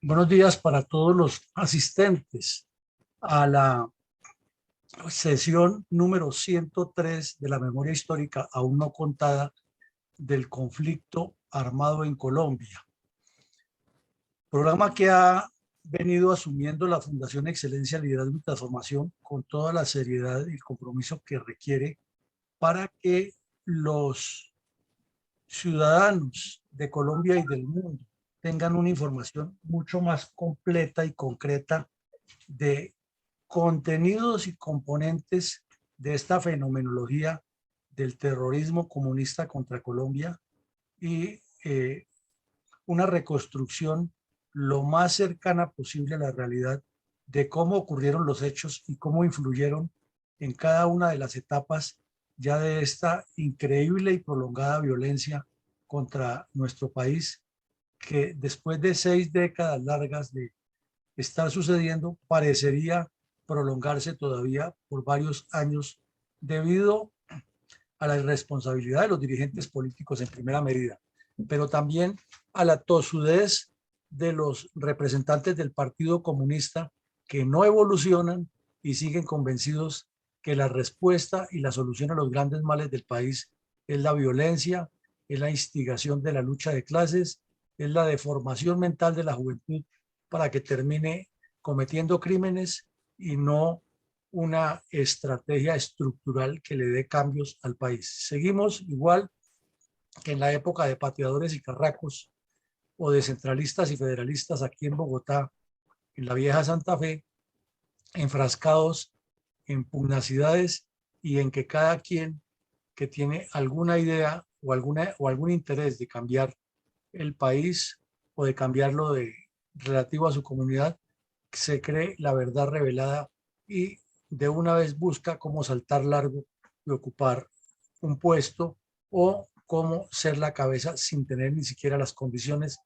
Buenos días para todos los asistentes a la sesión número 103 de la memoria histórica aún no contada del conflicto armado en Colombia. Programa que ha venido asumiendo la Fundación Excelencia, Liderazgo y Transformación con toda la seriedad y el compromiso que requiere para que los ciudadanos de Colombia y del mundo tengan una información mucho más completa y concreta de contenidos y componentes de esta fenomenología del terrorismo comunista contra Colombia y una reconstrucción lo más cercana posible a la realidad de cómo ocurrieron los hechos y cómo influyeron en cada una de las etapas ya de esta increíble y prolongada violencia contra nuestro país, que después de 6 décadas largas de estar sucediendo, parecería prolongarse todavía por varios años debido a la irresponsabilidad de los dirigentes políticos en primera medida, pero también a la tosudez de los representantes del Partido Comunista que no evolucionan y siguen convencidos que la respuesta y la solución a los grandes males del país es la violencia, es la instigación de la lucha de clases, es la deformación mental de la juventud para que termine cometiendo crímenes y no una estrategia estructural que le dé cambios al país. Seguimos igual que en la época de pateadores y carracos o de centralistas y federalistas aquí en Bogotá, en la vieja Santa Fe, enfrascados en pugnacidades y en que cada quien que tiene alguna idea o algún interés de cambiar el país o de cambiarlo de relativo a su comunidad, se cree la verdad revelada y de una vez busca cómo saltar largo y ocupar un puesto o cómo ser la cabeza sin tener ni siquiera las condiciones,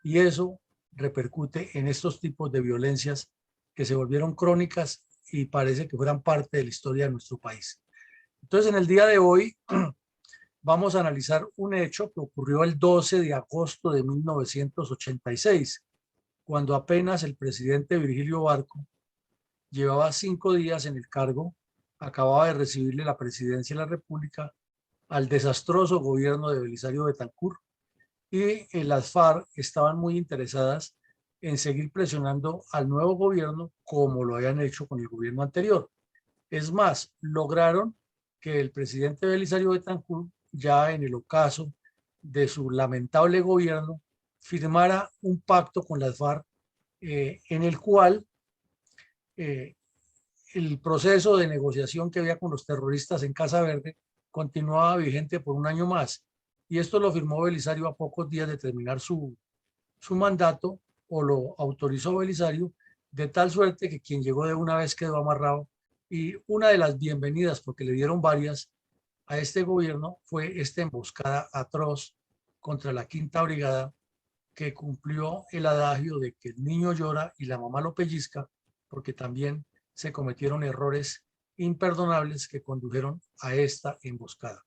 y eso repercute en estos tipos de violencias que se volvieron crónicas y parece que fueran parte de la historia de nuestro país. Entonces, en el día de hoy vamos a analizar un hecho que ocurrió el 12 de agosto de 1986, cuando apenas el presidente Virgilio Barco llevaba 5 días en el cargo, acababa de recibirle la presidencia de la República al desastroso gobierno de Belisario Betancur, y las FARC estaban muy interesadas en seguir presionando al nuevo gobierno como lo habían hecho con el gobierno anterior. Es más, lograron que el presidente Belisario Betancur, ya en el ocaso de su lamentable gobierno, firmara un pacto con las FARC en el cual eh, el proceso de negociación que había con los terroristas en Casa Verde continuaba vigente por un año más. Y esto lo firmó Belisario a pocos días de terminar su mandato, o lo autorizó Belisario, de tal suerte que quien llegó de una vez quedó amarrado. Y una de las bienvenidas, porque le dieron varias, a este gobierno fue esta emboscada atroz contra la Quinta Brigada, que cumplió el adagio de que el niño llora y la mamá lo pellizca, porque también se cometieron errores imperdonables que condujeron a esta emboscada.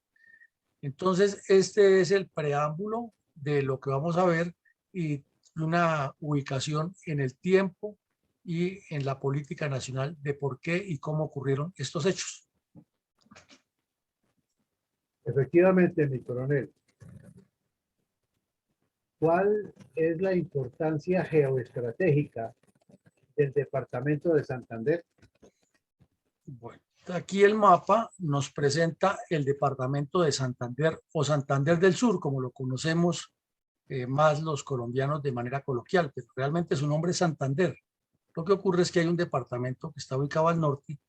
Entonces, este es el preámbulo de lo que vamos a ver y una ubicación en el tiempo y en la política nacional de por qué y cómo ocurrieron estos hechos. Efectivamente, mi coronel. ¿Cuál es la importancia geoestratégica del departamento de Santander? Bueno, aquí el mapa nos presenta el departamento de Santander o Santander del Sur, como lo conocemos más los colombianos de manera coloquial, pero realmente su nombre es Santander. Lo que ocurre es que hay un departamento que está ubicado al norte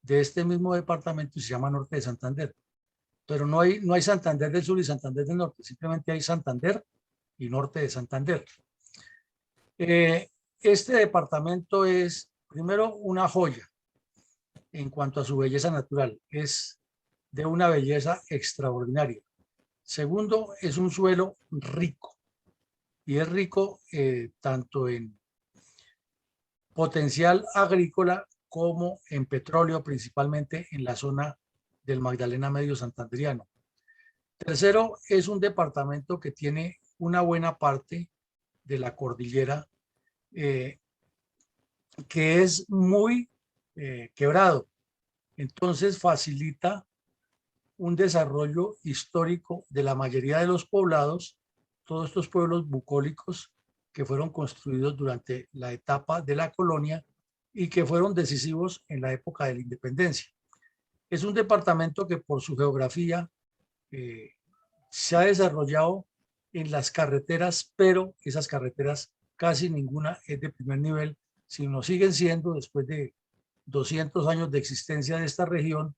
de este mismo departamento y se llama Norte de Santander, pero no hay Santander del Sur y Santander del Norte, simplemente hay Santander y Norte de Santander. Este departamento es, primero, una joya en cuanto a su belleza natural, es de una belleza extraordinaria. Segundo, es un suelo rico, y es rico tanto en potencial agrícola como en petróleo, principalmente en la zona del Magdalena Medio Santanderiano. Tercero, es un departamento que tiene una buena parte de la cordillera eh, que es muy quebrado. Entonces facilita un desarrollo histórico de la mayoría de los poblados, todos estos pueblos bucólicos que fueron construidos durante la etapa de la colonia y que fueron decisivos en la época de la independencia. Es un departamento que por su geografía eh, se ha desarrollado en las carreteras, pero esas carreteras casi ninguna es de primer nivel, sino siguen siendo, después de 200 años de existencia de esta región,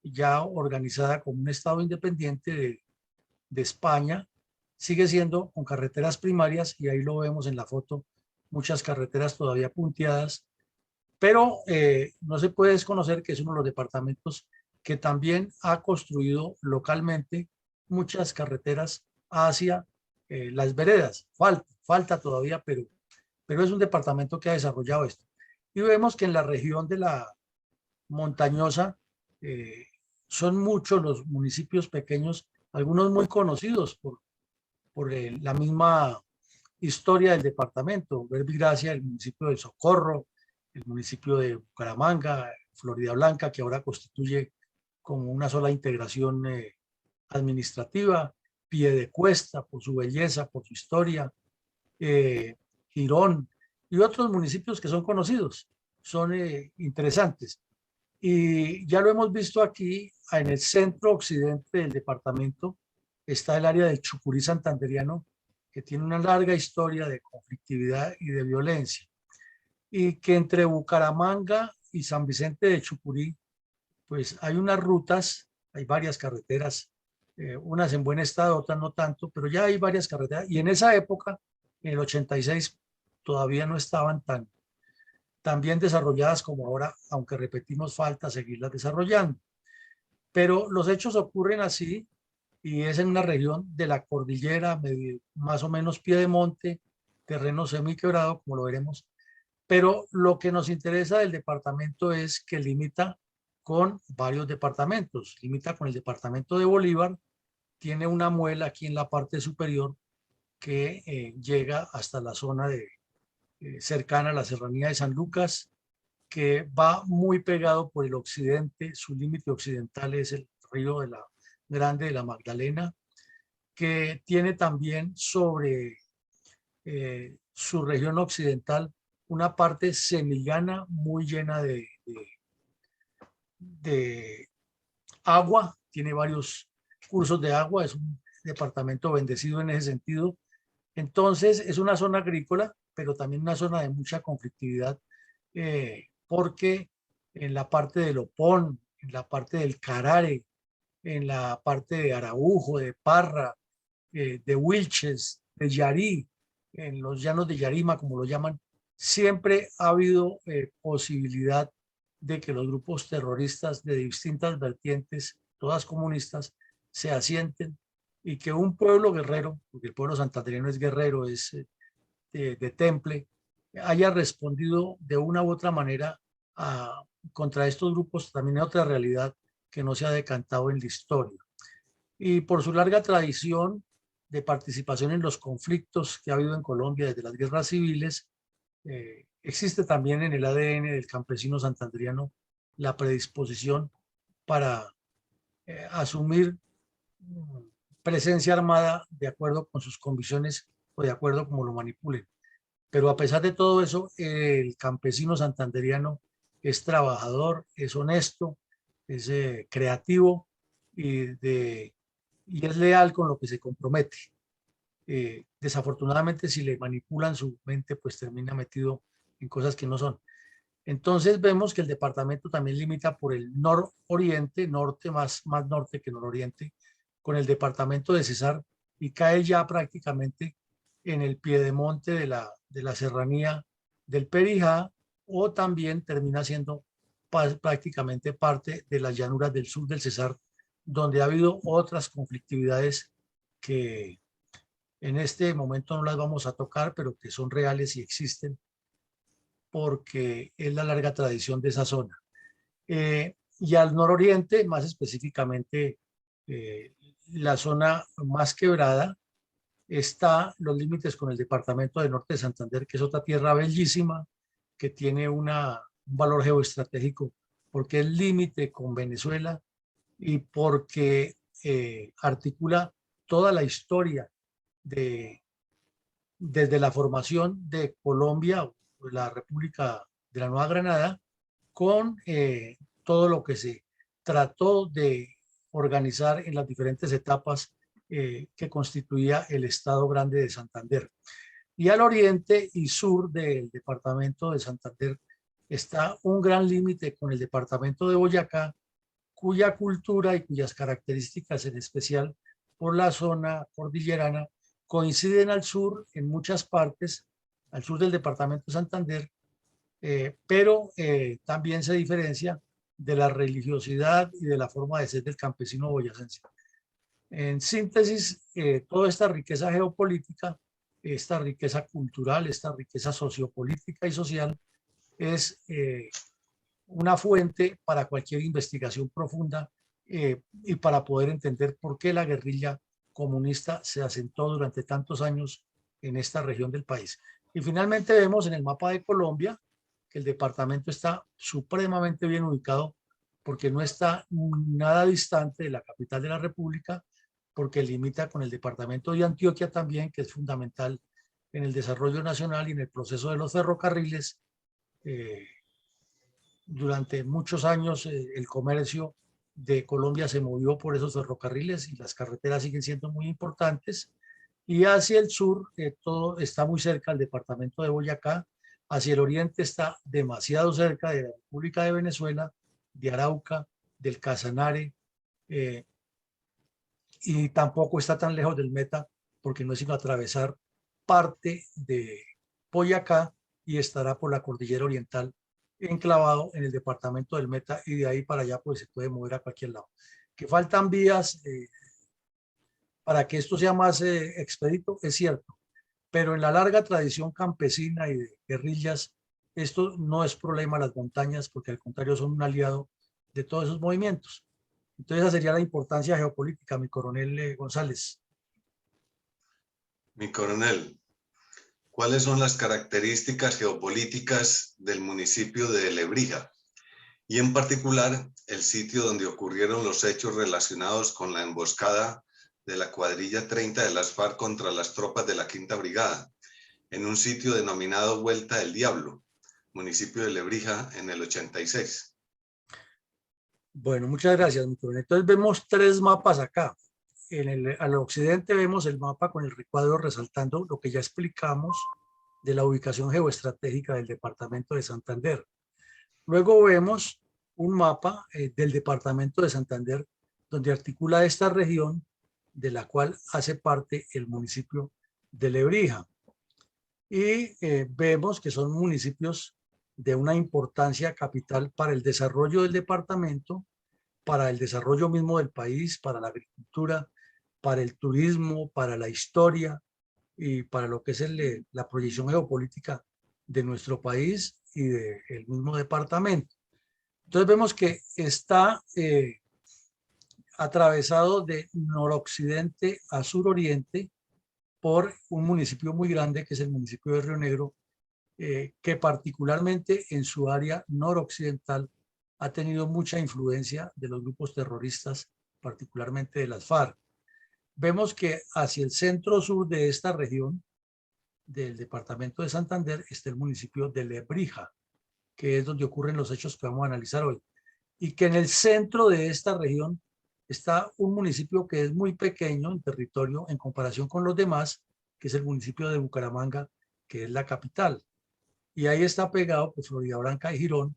ya organizada como un estado independiente de España, sigue siendo con carreteras primarias, y ahí lo vemos en la foto, muchas carreteras todavía punteadas, pero no se puede desconocer que es uno de los departamentos que también ha construido localmente muchas carreteras hacia las veredas. Falta todavía, pero es un departamento que ha desarrollado esto. Y vemos que en la región de la montañosa eh, son muchos los municipios pequeños, algunos muy conocidos por la misma historia del departamento. Verbigracia, el municipio de Socorro, el municipio de Bucaramanga, Florida Blanca, que ahora constituye como una sola integración administrativa, Piedecuesta, por su belleza, por su historia, Girón y otros municipios que son conocidos, son interesantes. Y ya lo hemos visto aquí, en el centro occidente del departamento está el área del Chucurí santanderiano, que tiene una larga historia de conflictividad y de violencia, y que entre Bucaramanga y San Vicente de Chucurí, pues hay unas rutas, hay varias carreteras, unas en buen estado, otras no tanto, pero ya hay varias carreteras, y en esa época, en el 86, todavía no estaban tan bien desarrolladas como ahora, aunque repetimos, falta seguirlas desarrollando. Pero los hechos ocurren así, y es en una región de la cordillera, más o menos pie de monte, terreno semiquebrado, como lo veremos. Pero lo que nos interesa del departamento es que limita con varios departamentos. Limita con el departamento de Bolívar, tiene una muela aquí en la parte superior que llega hasta la zona cercana a la serranía de San Lucas, que va muy pegado por el occidente. Su límite occidental es el río de la Grande de la Magdalena, que tiene también sobre su región occidental una parte semillana muy llena de agua, tiene varios cursos de agua, es un departamento bendecido en ese sentido. Entonces es una zona agrícola, pero también una zona de mucha conflictividad, porque en la parte del Opón, en la parte del Carare, en la parte de Araujo, de Parra, de Wilches, de Yarí, en los llanos de Yarima, como lo llaman, siempre ha habido posibilidad de que los grupos terroristas de distintas vertientes, todas comunistas, se asienten, y que un pueblo guerrero, porque el pueblo santandereano es guerrero, es de temple, haya respondido de una u otra manera contra estos grupos. También hay otra realidad que no se ha decantado en la historia. Y por su larga tradición de participación en los conflictos que ha habido en Colombia desde las guerras civiles, existe también en el ADN del campesino santanderiano la predisposición para asumir presencia armada de acuerdo con sus convicciones o de acuerdo como lo manipulen. Pero a pesar de todo eso, el campesino santanderiano es trabajador, es honesto, es creativo, y es leal con lo que se compromete. Desafortunadamente, si le manipulan su mente, pues termina metido en cosas que no son. Entonces vemos que el departamento también limita por el nororiente, norte, más norte que nororiente, con el departamento de Cesar, y cae ya prácticamente en el piedemonte de la serranía del Perijá, o también termina siendo prácticamente parte de las llanuras del sur del Cesar, donde ha habido otras conflictividades que en este momento no las vamos a tocar, pero que son reales y existen, porque es la larga tradición de esa zona. Y al nororiente, más específicamente, la zona más quebrada, está los límites con el departamento de Norte de Santander, que es otra tierra bellísima, que tiene un valor geoestratégico, porque es límite con Venezuela y porque articula toda la historia desde la formación de Colombia, la República de la Nueva Granada, con todo lo que se trató de organizar en las diferentes etapas que constituía el Estado Grande de Santander. Y al oriente y sur del departamento de Santander está un gran límite con el departamento de Boyacá, cuya cultura y cuyas características, en especial por la zona cordillerana, coinciden al sur en muchas partes, al sur del departamento de Santander, pero también se diferencia de la religiosidad y de la forma de ser del campesino boyacense. En síntesis, toda esta riqueza geopolítica, esta riqueza cultural, esta riqueza sociopolítica y social es una fuente para cualquier investigación profunda y para poder entender por qué la guerrilla comunista se asentó durante tantos años en esta región del país. Y finalmente vemos en el mapa de Colombia que el departamento está supremamente bien ubicado porque no está nada distante de la capital de la República, porque limita con el departamento de Antioquia también, que es fundamental en el desarrollo nacional y en el proceso de los ferrocarriles. Durante muchos años el comercio de Colombia se movió por esos ferrocarriles y las carreteras siguen siendo muy importantes. Y hacia el sur todo está muy cerca del departamento de Boyacá, hacia el oriente está demasiado cerca de la República de Venezuela, de Arauca, del Casanare, y tampoco está tan lejos del Meta porque no es sino atravesar parte de Boyacá y estará por la cordillera oriental enclavado en el departamento del Meta y de ahí para allá pues se puede mover a cualquier lado. Que faltan vías para que esto sea más expedito, es cierto, pero en la larga tradición campesina y de guerrillas, esto no es problema las montañas porque al contrario son un aliado de todos esos movimientos. Entonces esa sería la importancia geopolítica, mi coronel González. Mi coronel, ¿cuáles son las características geopolíticas del municipio de Lebrija? Y en particular, el sitio donde ocurrieron los hechos relacionados con la emboscada de la cuadrilla 30 de las FARC contra las tropas de la Quinta Brigada, en un sitio denominado Vuelta del Diablo, municipio de Lebrija, en el 86. Bueno, muchas gracias, mi coronel. Entonces vemos tres mapas acá. Al occidente vemos el mapa con el recuadro resaltando lo que ya explicamos de la ubicación geoestratégica del departamento de Santander. Luego vemos un mapa del departamento de Santander donde articula esta región de la cual hace parte el municipio de Lebrija. Y vemos que son municipios de una importancia capital para el desarrollo del departamento, para el desarrollo mismo del país, para la agricultura, para el turismo, para la historia y para lo que es la proyección geopolítica de nuestro país y del mismo departamento. Entonces vemos que está atravesado de noroccidente a suroriente por un municipio muy grande que es el municipio de Río Negro, que particularmente en su área noroccidental ha tenido mucha influencia de los grupos terroristas, particularmente de las FARC. Vemos que hacia el centro-sur de esta región del departamento de Santander está el municipio de Lebrija, que es donde ocurren los hechos que vamos a analizar hoy. Y que en el centro de esta región está un municipio que es muy pequeño en territorio en comparación con los demás, que es el municipio de Bucaramanga, que es la capital. Y ahí está pegado pues Floridablanca y Girón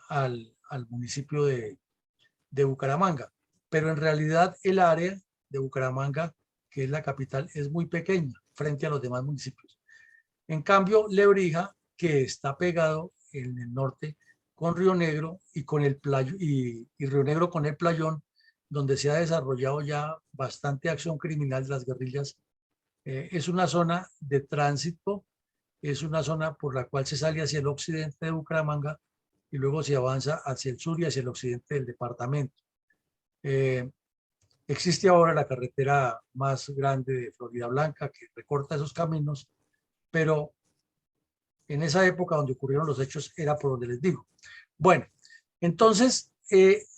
al municipio de Bucaramanga. Pero en realidad el área de Bucaramanga, que es la capital, es muy pequeña frente a los demás municipios. En cambio, Lebrija, que está pegado en el norte con Río Negro y con el y Río Negro con el Playón, donde se ha desarrollado ya bastante acción criminal de las guerrillas, es una zona de tránsito, es una zona por la cual se sale hacia el occidente de Bucaramanga y luego se avanza hacia el sur y hacia el occidente del departamento. Existe ahora la carretera más grande de Florida Blanca que recorta esos caminos, pero en esa época donde ocurrieron los hechos era por donde les digo. Bueno, entonces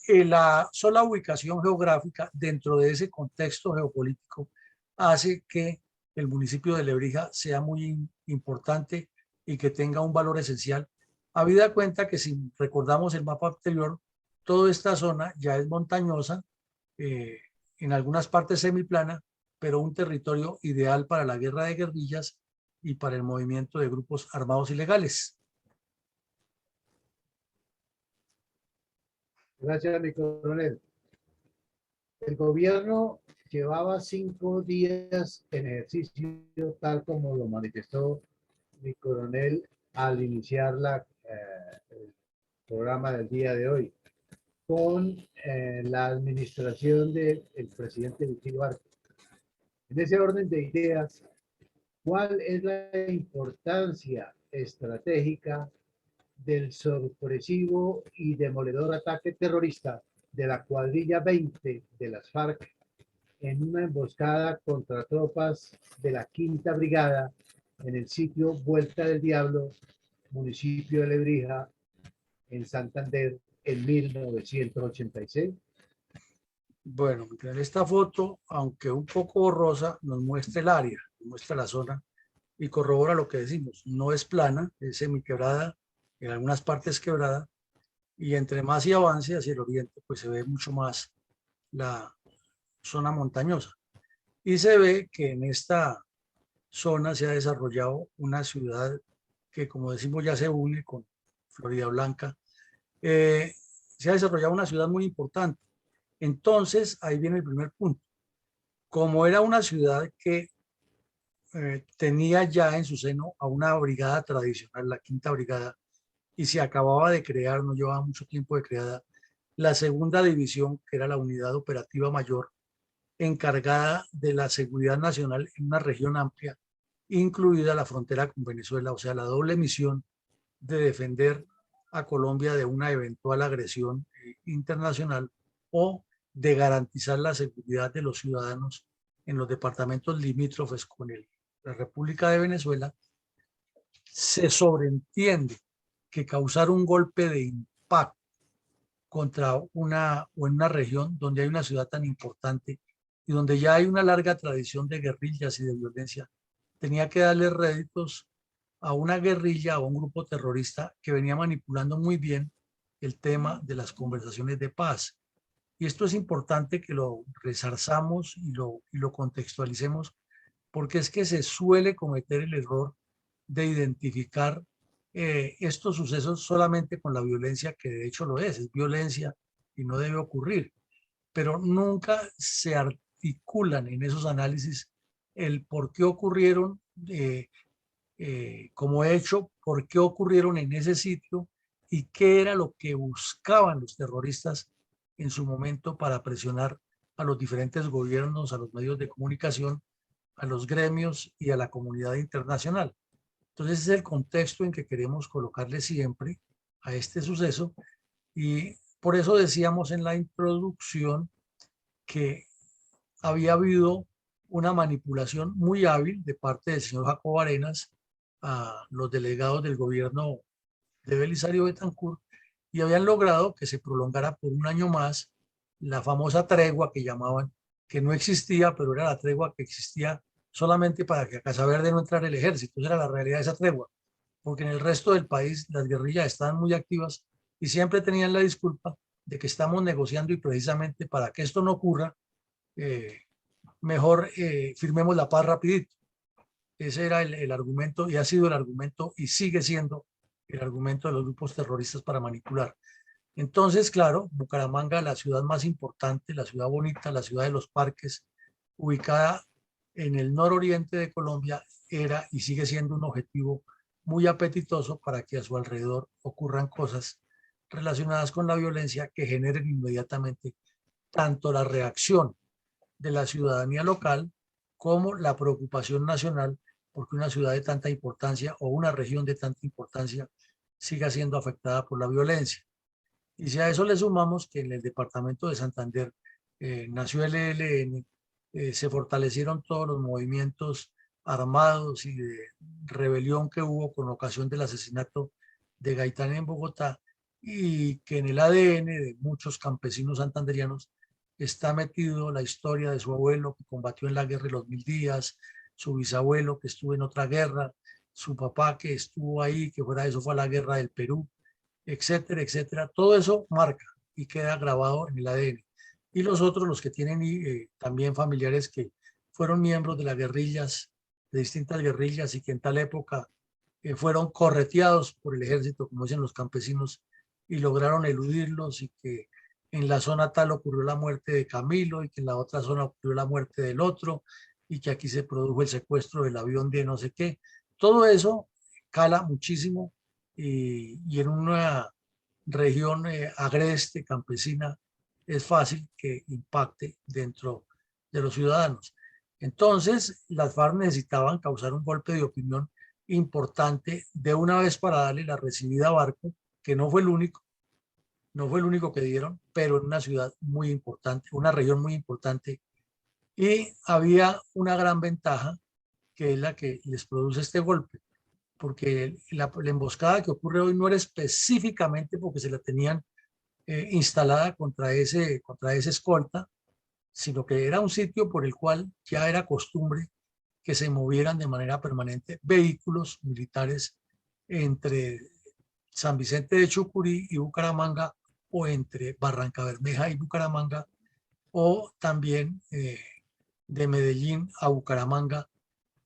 la sola ubicación geográfica dentro de ese contexto geopolítico hace que el municipio de Lebrija sea muy importante y que tenga un valor esencial, habida cuenta que si recordamos el mapa anterior, toda esta zona ya es montañosa, eh, en algunas partes semiplana, pero un territorio ideal para la guerra de guerrillas y para el movimiento de grupos armados ilegales. Gracias, mi coronel. El gobierno llevaba 5 días en ejercicio, tal como lo manifestó mi coronel al iniciar el programa del día de hoy, con la administración del presidente Vicente Duarte. En ese orden de ideas, ¿cuál es la importancia estratégica del sorpresivo y demoledor ataque terrorista de la cuadrilla 20 de las FARC en una emboscada contra tropas de la Quinta Brigada en el sitio Vuelta del Diablo, municipio de Lebrija, en Santander, en 1986? Bueno, en esta foto, aunque un poco borrosa, nos muestra el área, nos muestra la zona y corrobora lo que decimos. No es plana, es semiquebrada, en algunas partes quebrada, y entre más y avance hacia el oriente, pues se ve mucho más la zona montañosa. Y se ve que en esta zona se ha desarrollado una ciudad que, como decimos, ya se une con Florida Blanca. Se ha desarrollado una ciudad muy importante. Entonces, ahí viene el primer punto. Como era una ciudad que tenía ya en su seno a una brigada tradicional, la Quinta Brigada, y se acababa de crear, no llevaba mucho tiempo de creada, la segunda división, que era la unidad operativa mayor, encargada de la seguridad nacional en una región amplia, incluida la frontera con Venezuela, o sea, la doble misión de defender a Colombia de una eventual agresión internacional o de garantizar la seguridad de los ciudadanos en los departamentos limítrofes con la República de Venezuela. Se sobreentiende que causar un golpe de impacto contra una o en una región donde hay una ciudad tan importante y donde ya hay una larga tradición de guerrillas y de violencia, tenía que darle réditos a una guerrilla o a un grupo terrorista que venía manipulando muy bien el tema de las conversaciones de paz. Y esto es importante que lo resalzamos y lo contextualicemos, porque es que se suele cometer el error de identificar estos sucesos solamente con la violencia, que de hecho lo es violencia y no debe ocurrir, pero nunca se articulan en esos análisis el por qué ocurrieron como hecho, por qué ocurrieron en ese sitio y qué era lo que buscaban los terroristas en su momento para presionar a los diferentes gobiernos, a los medios de comunicación, a los gremios y a la comunidad internacional. Entonces ese es el contexto en que queremos colocarle siempre a este suceso, y por eso decíamos en la introducción que había habido una manipulación muy hábil de parte del señor Jacobo Arenas a los delegados del gobierno de Belisario Betancur, y habían logrado que se prolongara por un año más la famosa tregua que llamaban, que no existía, pero era la tregua que existía solamente para que a Casa Verde no entrara el ejército. Esa era la realidad de esa tregua, porque en el resto del país las guerrillas estaban muy activas y siempre tenían la disculpa de que estamos negociando y precisamente para que esto no ocurra, mejor firmemos la paz rapidito. Ese era el argumento y ha sido el argumento y sigue siendo el argumento de los grupos terroristas para manipular. Entonces, claro, Bucaramanga, la ciudad más importante, la ciudad bonita, la ciudad de los parques, ubicada en el nororiente de Colombia, era y sigue siendo un objetivo muy apetitoso para que a su alrededor ocurran cosas relacionadas con la violencia que generen inmediatamente tanto la reacción de la ciudadanía local como la preocupación nacional porque una ciudad de tanta importancia o una región de tanta importancia siga siendo afectada por la violencia. Y si a eso le sumamos que en el departamento de Santander nació el ELN, se fortalecieron todos los movimientos armados y de rebelión que hubo con ocasión del asesinato de Gaitán en Bogotá, y que en el ADN de muchos campesinos santanderianos está metido la historia de su abuelo que combatió en la guerra de los 1000 días, su bisabuelo que estuvo en otra guerra, su papá que estuvo ahí, que fuera de eso fue a la guerra del Perú, etcétera, etcétera. Todo eso marca y queda grabado en el ADN. Y los otros, los que tienen también familiares que fueron miembros de las guerrillas, de distintas guerrillas, y que en tal época fueron correteados por el ejército, como dicen los campesinos, y lograron eludirlos, y que en la zona tal ocurrió la muerte de Camilo, y que en la otra zona ocurrió la muerte del otro, y que aquí se produjo el secuestro del avión de no sé qué. Todo eso cala muchísimo, y en una región agreste, campesina, es fácil que impacte dentro de los ciudadanos. Entonces, las FARC necesitaban causar un golpe de opinión importante de una vez para darle la recibida a Barco, que no fue el único, no fue el único que dieron, pero en una ciudad muy importante, una región muy importante, y había una gran ventaja que es la que les produce este golpe, porque la emboscada que ocurre hoy no era específicamente porque se la tenían instalada contra ese escolta, sino que era un sitio por el cual ya era costumbre que se movieran de manera permanente vehículos militares entre San Vicente de Chucurí y Bucaramanga, o entre Barrancabermeja y Bucaramanga, o también de Medellín a Bucaramanga,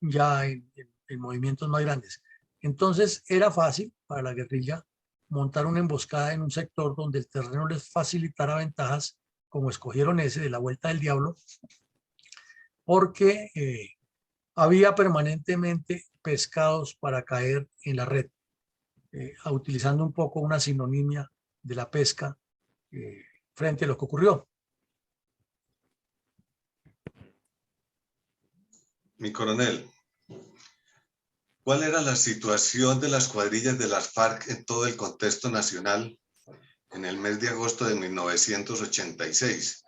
ya en movimientos más grandes. Entonces era fácil para la guerrilla montar una emboscada en un sector donde el terreno les facilitara ventajas, como escogieron ese de la Vuelta del Diablo, porque había permanentemente pescados para caer en la red, utilizando un poco una sinonimia de la pesca frente a lo que ocurrió. Mi coronel, ¿cuál era la situación de las cuadrillas de las FARC en todo el contexto nacional en el mes de agosto de 1986,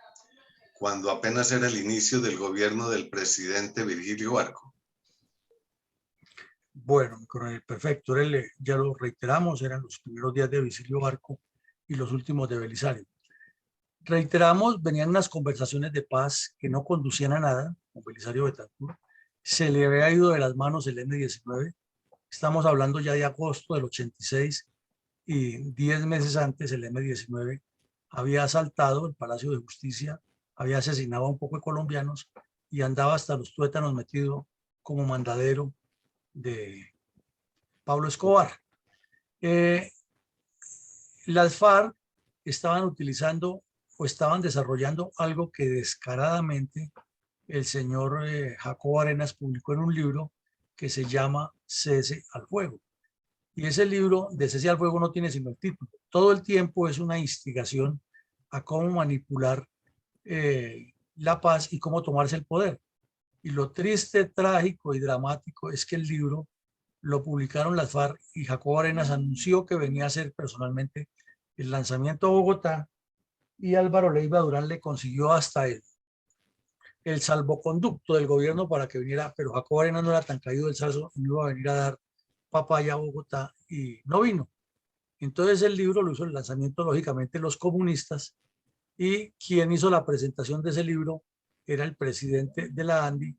cuando apenas era el inicio del gobierno del presidente Virgilio Barco? Bueno, coronel, perfecto. Ya lo reiteramos, eran los primeros días de Virgilio Barco y los últimos de Belisario. Reiteramos, venían unas conversaciones de paz que no conducían a nada con Belisario Betancur. Se le había ido de las manos el M-19. Estamos hablando ya de agosto del 86, y 10 meses antes el M-19 había asaltado el Palacio de Justicia, había asesinado a un poco de colombianos y andaba hasta los tuétanos metido como mandadero de Pablo Escobar. Las FARC estaban utilizando o estaban desarrollando algo que descaradamente el señor Jacobo Arenas publicó en un libro que se llama Cese al Fuego. Y ese libro de Cese al Fuego no tiene sino el título. Todo el tiempo es una instigación a cómo manipular la paz y cómo tomarse el poder. Y lo triste, trágico y dramático es que el libro lo publicaron las FARC, y Jacobo Arenas anunció que venía a hacer personalmente el lanzamiento a Bogotá, y Álvaro Leiva Durán le consiguió hasta el salvoconducto del gobierno para que viniera, pero Jacobo Arenas no era tan caído del salso y no iba a venir a dar papaya a Bogotá, y no vino. Entonces el libro lo hizo el lanzamiento, lógicamente, los comunistas, y quien hizo la presentación de ese libro era el presidente de la ANDI,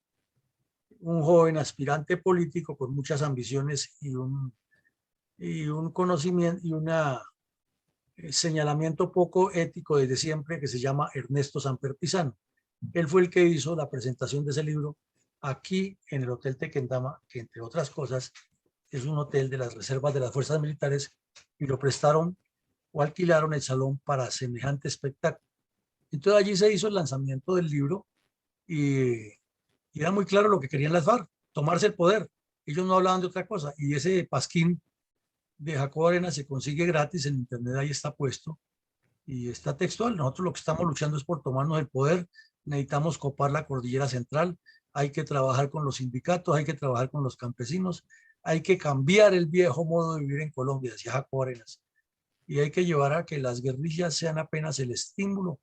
un joven aspirante político con muchas ambiciones y un conocimiento y un señalamiento poco ético desde siempre, que se llama Ernesto Samper Pizano. Él fue el que hizo la presentación de ese libro aquí en el Hotel Tequendama, que entre otras cosas es un hotel de las reservas de las fuerzas militares, y lo prestaron o alquilaron el salón para semejante espectáculo. Entonces allí se hizo el lanzamiento del libro, y era muy claro lo que querían las FARC: tomarse el poder. Ellos no hablaban de otra cosa, y ese pasquín de Jacobo Arenas se consigue gratis en internet, ahí está puesto y está textual. Nosotros lo que estamos luchando es por tomarnos el poder, necesitamos copar la cordillera central, hay que trabajar con los sindicatos, hay que trabajar con los campesinos, hay que cambiar el viejo modo de vivir en Colombia, decía Jacobo Arenas, y hay que llevar a que las guerrillas sean apenas el estímulo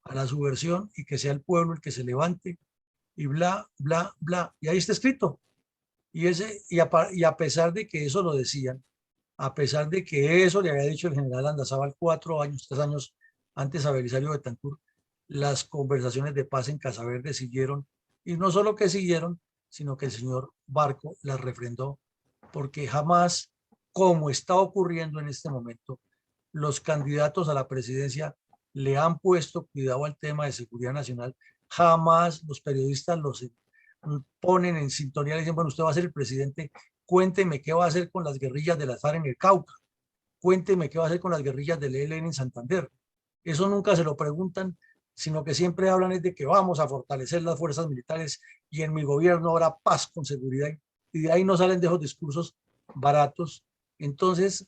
a la subversión y que sea el pueblo el que se levante y bla, bla, bla. Y ahí está escrito. Y a pesar de que eso lo decían, a pesar de que eso le había dicho el general Andazábal 3 años antes a Belisario Betancur, las conversaciones de paz en Casaverde siguieron, y no solo que siguieron, sino que el señor Barco las refrendó, porque jamás, como está ocurriendo en este momento, los candidatos a la presidencia le han puesto cuidado al tema de seguridad nacional. Jamás los periodistas los ponen en sintonía y dicen, bueno, usted va a ser el presidente, cuénteme qué va a hacer con las guerrillas de las FARC en el Cauca, cuénteme qué va a hacer con las guerrillas del ELN en Santander. Eso nunca se lo preguntan, sino que siempre hablan es de que vamos a fortalecer las fuerzas militares y en mi gobierno habrá paz con seguridad. Y de ahí no salen de esos discursos baratos. Entonces,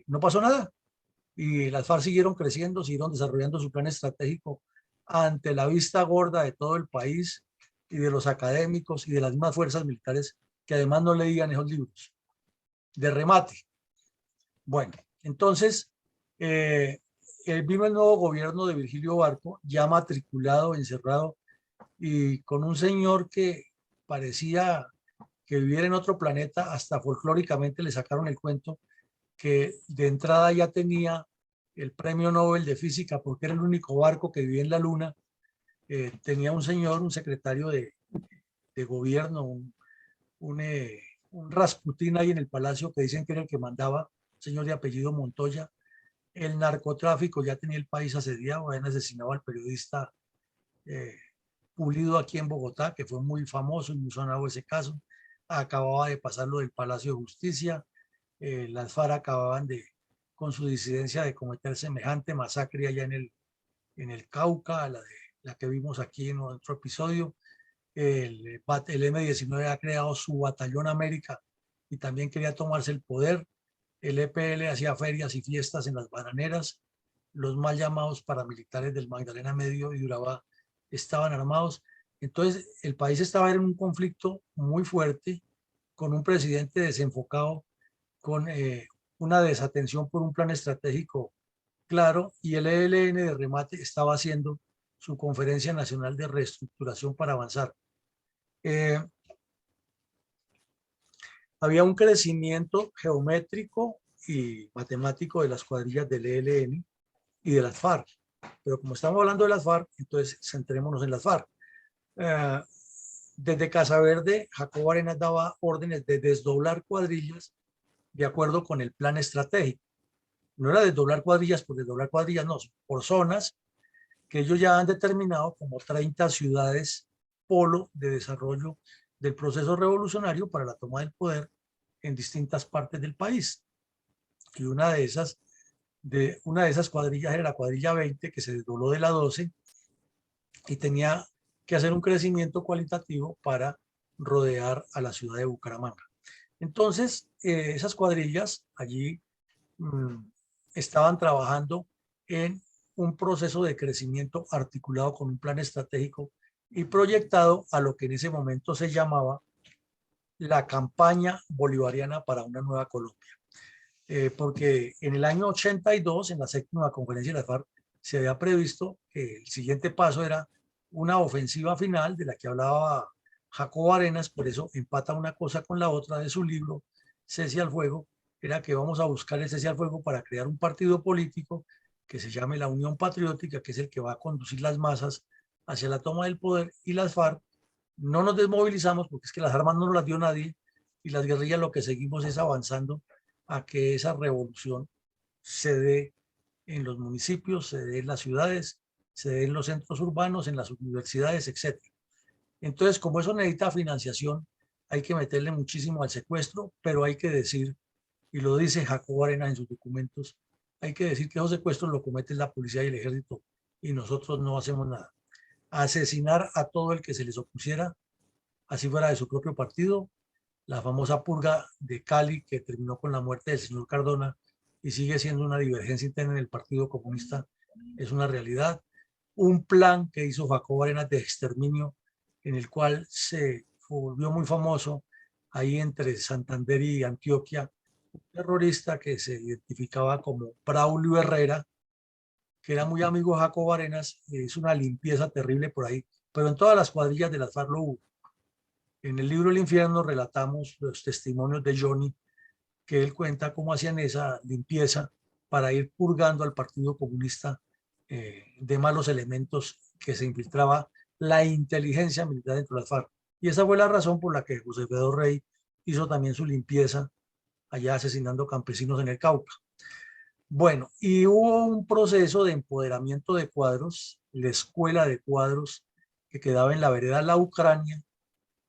no pasó nada. Y las FARC siguieron creciendo, siguieron desarrollando su plan estratégico ante la vista gorda de todo el país y de los académicos y de las mismas fuerzas militares que además no leían esos libros. De remate. Bueno, entonces vino el nuevo gobierno de Virgilio Barco, ya matriculado, encerrado, y con un señor que parecía que viviera en otro planeta, hasta folclóricamente le sacaron el cuento que de entrada ya tenía el premio Nobel de Física porque era el único barco que vivía en la Luna. Tenía un señor, un secretario de gobierno, un Rasputín ahí en el palacio que dicen que era el que mandaba, señor de apellido Montoya. El narcotráfico ya tenía el país asediado, habían asesinado al periodista Pulido aquí en Bogotá, que fue muy famoso y muy sonado ese caso. Acababa de pasar lo del Palacio de Justicia. Las FARC acababan con su disidencia de cometer semejante masacre allá en el Cauca, la que vimos aquí en otro episodio. El M-19 ha creado su Batallón América y también quería tomarse el poder. El EPL hacía ferias y fiestas en las bananeras. Los mal llamados paramilitares del Magdalena Medio y Urabá estaban armados. Entonces, el país estaba en un conflicto muy fuerte, con un presidente desenfocado, con una desatención por un plan estratégico claro, y el ELN de remate estaba haciendo su conferencia nacional de reestructuración para avanzar. Había un crecimiento geométrico y matemático de las cuadrillas del ELN y de las FARC, pero como estamos hablando de las FARC, entonces centrémonos en las FARC. Desde Casaverde, Jacobo Arenas daba órdenes de desdoblar cuadrillas de acuerdo con el plan estratégico. No era desdoblar cuadrillas por desdoblar cuadrillas, no, por zonas que ellos ya han determinado como 30 ciudades polo de desarrollo del proceso revolucionario para la toma del poder en distintas partes del país. Y una de esas cuadrillas era la cuadrilla 20, que se desdobló de la 12 y tenía que hacer un crecimiento cualitativo para rodear a la ciudad de Bucaramanga. Entonces, esas cuadrillas allí estaban trabajando en un proceso de crecimiento articulado con un plan estratégico y proyectado a lo que en ese momento se llamaba la campaña bolivariana para una nueva Colombia. Porque en el año 82, en la séptima conferencia de la FARC, se había previsto que el siguiente paso era una ofensiva final de la que hablaba Jacobo Arenas, por eso empata una cosa con la otra de su libro, Cese al Fuego, era que vamos a buscar el cese al fuego para crear un partido político que se llame la Unión Patriótica, que es el que va a conducir las masas hacia la toma del poder, y las FARC no nos desmovilizamos porque es que las armas no nos las dio nadie y las guerrillas lo que seguimos es avanzando a que esa revolución se dé en los municipios, se dé en las ciudades, se dé en los centros urbanos, en las universidades, etc. Entonces, como eso necesita financiación, hay que meterle muchísimo al secuestro, pero hay que decir, y lo dice Jacobo Arenas en sus documentos, hay que decir que esos secuestros lo cometen la policía y el ejército y nosotros no hacemos nada. Asesinar a todo el que se les opusiera, así fuera de su propio partido, la famosa purga de Cali que terminó con la muerte del señor Cardona y sigue siendo una divergencia interna en el Partido Comunista, es una realidad. Un plan que hizo Jacobo Arenas de exterminio en el cual se volvió muy famoso ahí entre Santander y Antioquia, un terrorista que se identificaba como Braulio Herrera, que era muy amigo de Jacobo Arenas, hizo una limpieza terrible por ahí, pero en todas las cuadrillas de las FARC lo hubo. En el libro El Infierno relatamos los testimonios de Johnny, que él cuenta cómo hacían esa limpieza para ir purgando al Partido Comunista de malos elementos que se infiltraba la inteligencia militar dentro de las FARC. Y esa fue la razón por la que José Alfredo Rey hizo también su limpieza allá asesinando campesinos en el Cauca. Bueno, y hubo un proceso de empoderamiento de cuadros, la escuela de cuadros que quedaba en la vereda La Ucrania,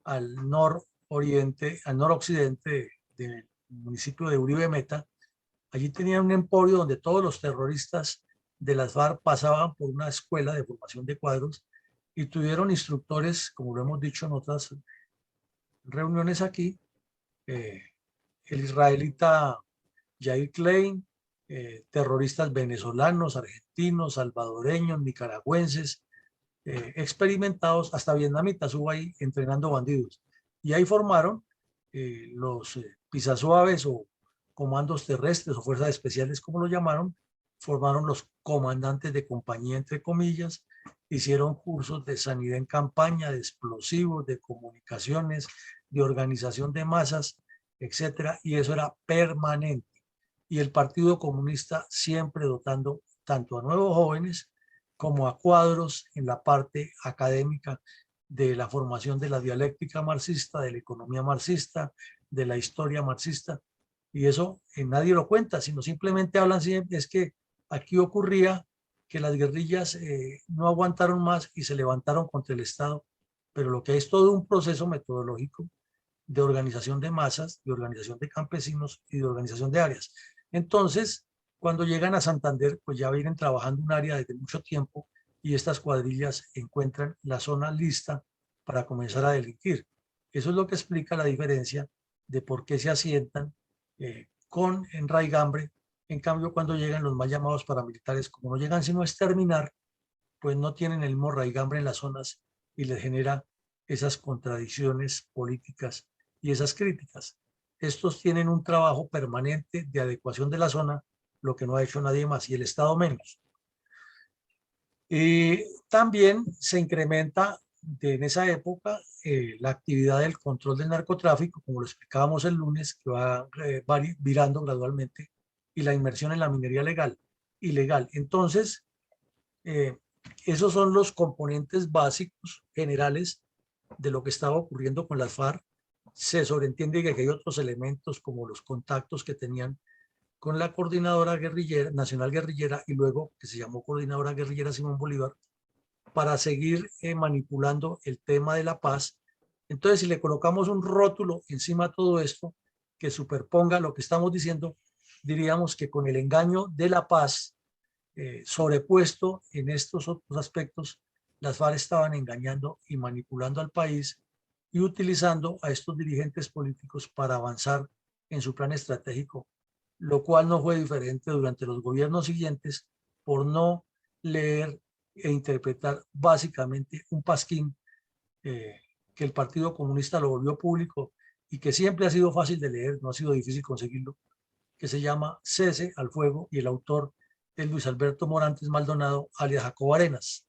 al nororiente, al noroccidente del municipio de Uribe Meta. Allí tenían un emporio donde todos los terroristas de las FARC pasaban por una escuela de formación de cuadros y tuvieron instructores, como lo hemos dicho en otras reuniones aquí, el israelita Jair Klein, terroristas venezolanos, argentinos, salvadoreños, nicaragüenses, experimentados, hasta vietnamitas hubo ahí entrenando bandidos. Y ahí formaron los pisasuaves o comandos terrestres o fuerzas especiales, como lo llamaron, formaron los comandantes de compañía, entre comillas, hicieron cursos de sanidad en campaña, de explosivos, de comunicaciones, de organización de masas, etcétera, y eso era permanente. Y el Partido Comunista siempre dotando tanto a nuevos jóvenes como a cuadros en la parte académica de la formación de la dialéctica marxista, de la economía marxista, de la historia marxista. Y eso nadie lo cuenta, sino simplemente hablan siempre, es que aquí ocurría que las guerrillas no aguantaron más y se levantaron contra el Estado, pero lo que hay es todo un proceso metodológico de organización de masas, de organización de campesinos y de organización de áreas. Entonces, cuando llegan a Santander, pues ya vienen trabajando un área desde mucho tiempo y estas cuadrillas encuentran la zona lista para comenzar a delinquir. Eso es lo que explica la diferencia de por qué se asientan con enraigambre. En cambio, cuando llegan los mal llamados paramilitares, como no llegan sino a exterminar, pues no tienen el mismo raigambre en las zonas y les genera esas contradicciones políticas y esas críticas. Estos tienen un trabajo permanente de adecuación de la zona, lo que no ha hecho nadie más y el Estado menos. Y también se incrementa en esa época la actividad del control del narcotráfico, como lo explicábamos el lunes, que va virando gradualmente, y la inmersión en la minería ilegal. Entonces, esos son los componentes básicos generales de lo que estaba ocurriendo con las FARC. Se sobreentiende que hay otros elementos como los contactos que tenían con la coordinadora guerrillera, nacional guerrillera, y luego que se llamó coordinadora guerrillera Simón Bolívar, para seguir manipulando el tema de la paz. Entonces, si le colocamos un rótulo encima de todo esto que superponga lo que estamos diciendo, diríamos que con el engaño de la paz sobrepuesto en estos otros aspectos, las FARC estaban engañando y manipulando al país y utilizando a estos dirigentes políticos para avanzar en su plan estratégico, lo cual no fue diferente durante los gobiernos siguientes por no leer e interpretar básicamente un pasquín que el Partido Comunista lo volvió público y que siempre ha sido fácil de leer, no ha sido difícil conseguirlo, que se llama Cese al Fuego, y el autor es Luis Alberto Morantes Maldonado, alias Jacobo Arenas.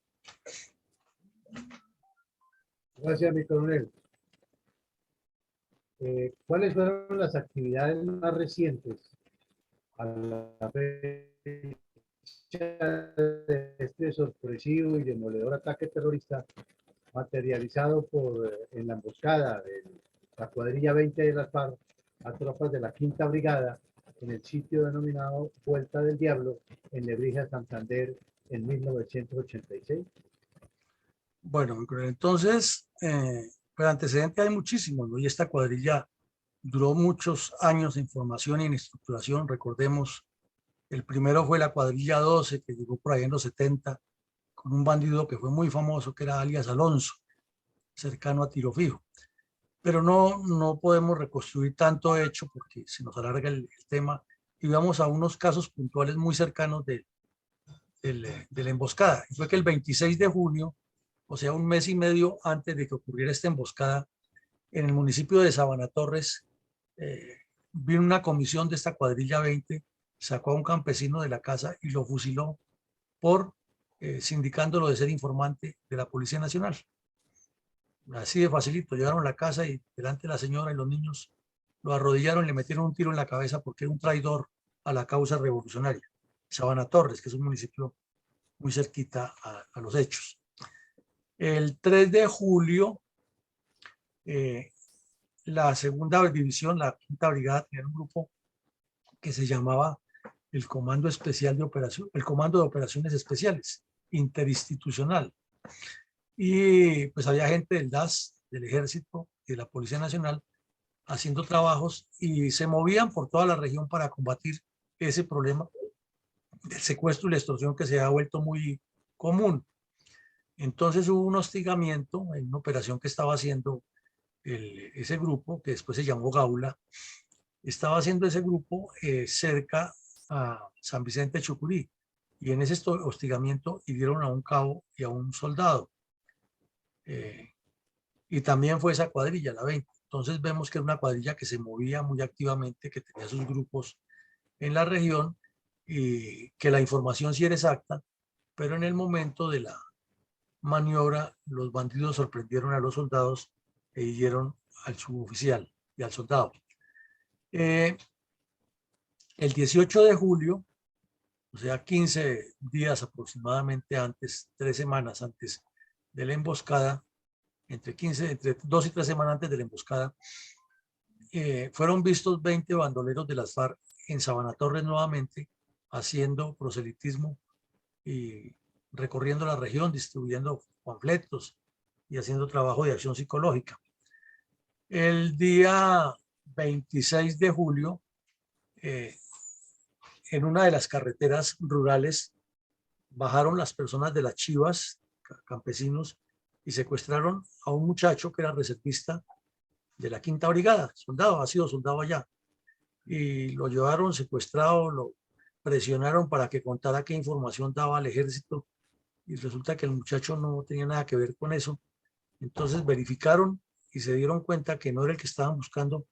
Gracias, mi coronel. ¿Cuáles fueron las actividades más recientes a la fecha de este sorpresivo y demoledor ataque terrorista materializado en la emboscada de la cuadrilla 20 de las FARC a tropas de la Quinta Brigada en el sitio denominado Vuelta del Diablo en Lebrija, Santander, en 1986? Bueno, entonces, pues antecedentes hay muchísimos, ¿no? Y esta cuadrilla duró muchos años en formación y en estructuración. Recordemos, el primero fue la cuadrilla 12, que llegó por ahí en los 70, con un bandido que fue muy famoso, que era alias Alonso, cercano a Tiro Fijo. Pero no podemos reconstruir tanto hecho porque se nos alarga el tema y vamos a unos casos puntuales muy cercanos de la emboscada. Y fue que el 26 de junio, o sea, un mes y medio antes de que ocurriera esta emboscada, en el municipio de Sabana Torres, vino una comisión de esta cuadrilla 20, sacó a un campesino de la casa y lo fusiló por sindicándolo de ser informante de la Policía Nacional. Así de facilito, llegaron a la casa y delante de la señora y los niños lo arrodillaron y le metieron un tiro en la cabeza porque era un traidor a la causa revolucionaria. Sabana Torres, que es un municipio muy cerquita a los hechos. El 3 de julio, la segunda división, la quinta brigada, tenía un grupo que se llamaba el Comando Especial de Operación, el Comando de Operaciones Especiales, interinstitucional. Y pues había gente del DAS, del Ejército y de la Policía Nacional haciendo trabajos y se movían por toda la región para combatir ese problema del secuestro y la extorsión que se ha vuelto muy común. Entonces hubo un hostigamiento en una operación que estaba haciendo ese grupo, que después se llamó Gaula. Estaba haciendo ese grupo cerca a San Vicente de Chucurí, y en ese hostigamiento hirieron a un cabo y a un soldado. Y también fue esa cuadrilla, la 20. Entonces vemos que era una cuadrilla que se movía muy activamente, que tenía sus grupos en la región y que la información sí era exacta, pero en el momento de la maniobra los bandidos sorprendieron a los soldados e hirieron al suboficial y al soldado. El 18 de julio, o sea 15 días aproximadamente antes, 3 semanas antes de la emboscada, entre 2 y 3 semanas antes de la emboscada, fueron vistos 20 bandoleros de las FARC en Sabana Torres nuevamente, haciendo proselitismo y recorriendo la región, distribuyendo panfletos y haciendo trabajo de acción psicológica. El día 26 de julio, en una de las carreteras rurales, bajaron las personas de las chivas, campesinos, y secuestraron a un muchacho que era reservista de la quinta brigada, soldado, ha sido soldado allá, y lo llevaron secuestrado, lo presionaron para que contara qué información daba al ejército, y resulta que el muchacho no tenía nada que ver con eso. Entonces verificaron y se dieron cuenta que no era el que estaban buscando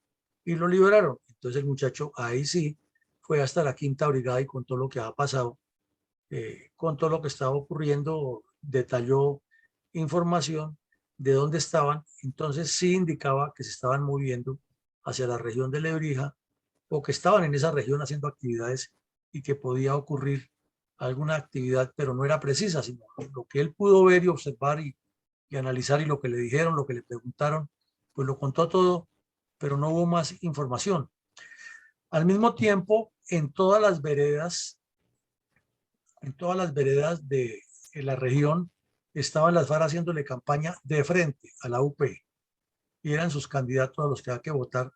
y lo liberaron. Entonces el muchacho ahí sí fue hasta la quinta brigada y contó lo que había pasado, contó lo que estaba ocurriendo, detalló información de dónde estaban. Entonces sí indicaba que se estaban moviendo hacia la región de Lebrija o que estaban en esa región haciendo actividades y que podía ocurrir alguna actividad, pero no era precisa, sino lo que él pudo ver y observar y analizar, y lo que le dijeron, lo que le preguntaron, pues lo contó todo, pero no hubo más información. Al mismo tiempo, en todas las veredas de la región, estaban las FARC haciéndole campaña de frente a la UP, y eran sus candidatos a los que había que votar.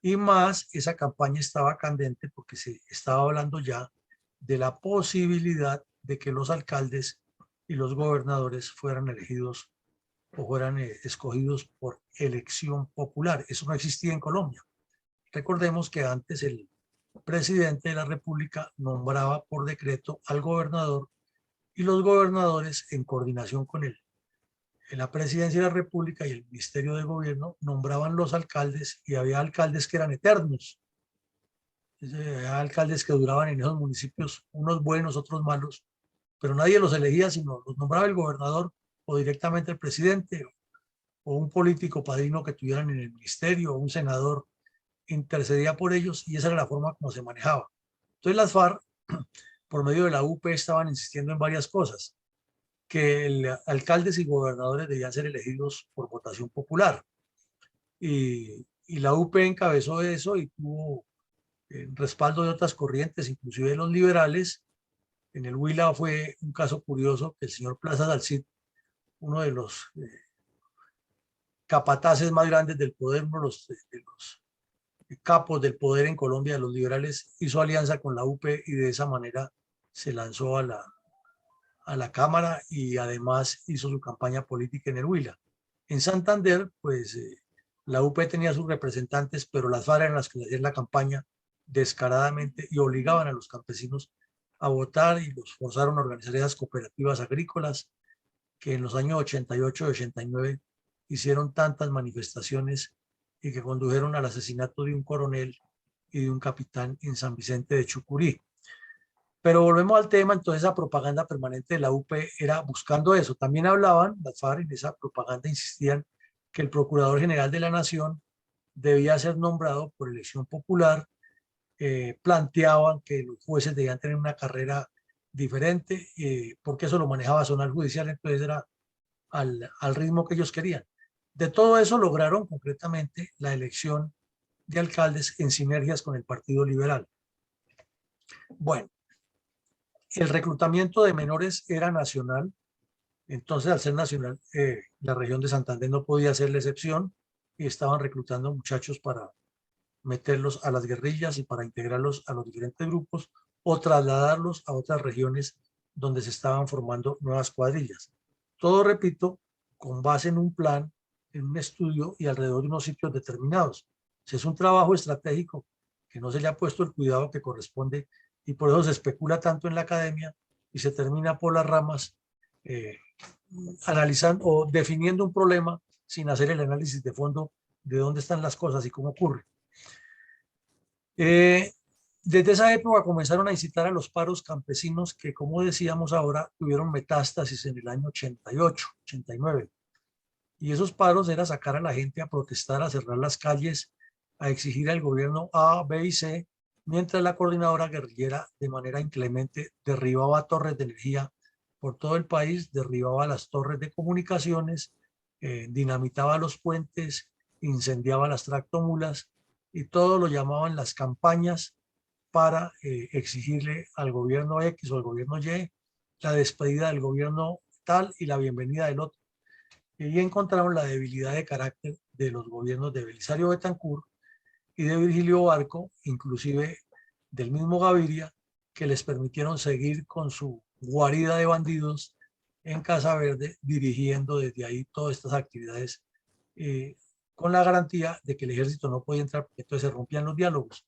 Y más, esa campaña estaba candente porque se estaba hablando ya de la posibilidad de que los alcaldes y los gobernadores fueran elegidos o fueran escogidos por elección popular. Eso no existía en Colombia. Recordemos que antes el presidente de la República nombraba por decreto al gobernador, y los gobernadores, en coordinación con él, en la presidencia de la República y el Ministerio de Gobierno, nombraban los alcaldes, y había alcaldes que eran eternos. Había alcaldes que duraban en esos municipios, unos buenos, otros malos, pero nadie los elegía, sino los nombraba el gobernador o directamente el presidente, o un político padrino que tuvieran en el ministerio, o un senador intercedía por ellos, y esa era la forma como se manejaba. Entonces las FARC, por medio de la UP, estaban insistiendo en varias cosas: que alcaldes y gobernadores debían ser elegidos por votación popular, y la UP encabezó eso y tuvo respaldo de otras corrientes, inclusive de los liberales. En el Huila fue un caso curioso que el señor Plaza Salcid, uno de los capataces más grandes del poder, uno de los capos del poder en Colombia, de los liberales, hizo alianza con la UP y de esa manera se lanzó a la Cámara, y además hizo su campaña política en el Huila. En Santander, pues la UP tenía sus representantes, pero las FARC eran las que hacían la campaña descaradamente y obligaban a los campesinos a votar, y los forzaron a organizar esas cooperativas agrícolas que en los años 88 y 89 hicieron tantas manifestaciones y que condujeron al asesinato de un coronel y de un capitán en San Vicente de Chucurí. Pero volvemos al tema, entonces la propaganda permanente de la UP era buscando eso. También hablaban, las FARC en esa propaganda insistían que el Procurador General de la Nación debía ser nombrado por elección popular, planteaban que los jueces debían tener una carrera diferente, porque eso lo manejaba zonal judicial, entonces era al ritmo que ellos querían. De todo eso lograron concretamente la elección de alcaldes en sinergias con el Partido Liberal. Bueno, el reclutamiento de menores era nacional, entonces al ser nacional, la región de Santander no podía ser la excepción y estaban reclutando muchachos para meterlos a las guerrillas y para integrarlos a los diferentes grupos o trasladarlos a otras regiones donde se estaban formando nuevas cuadrillas. Todo, repito, con base en un plan, en un estudio y alrededor de unos sitios determinados. Si es un trabajo estratégico que no se le ha puesto el cuidado que corresponde y por eso se especula tanto en la academia y se termina por las ramas analizando o definiendo un problema sin hacer el análisis de fondo de dónde están las cosas y cómo ocurre. Desde esa época comenzaron a incitar a los paros campesinos que, como decíamos ahora, tuvieron metástasis en el año 88, 89. Y esos paros era sacar a la gente a protestar, a cerrar las calles, a exigir al gobierno A, B y C, mientras la coordinadora guerrillera de manera inclemente derribaba torres de energía por todo el país, derribaba las torres de comunicaciones, dinamitaba los puentes, incendiaba las tractomulas y todo lo llamaban las campañas para exigirle al gobierno X o al gobierno Y la despedida del gobierno tal y la bienvenida del otro. Y encontraron la debilidad de carácter de los gobiernos de Belisario Betancur y de Virgilio Barco, inclusive del mismo Gaviria, que les permitieron seguir con su guarida de bandidos en Casa Verde, dirigiendo desde ahí todas estas actividades con la garantía de que el ejército no podía entrar, porque entonces se rompían los diálogos.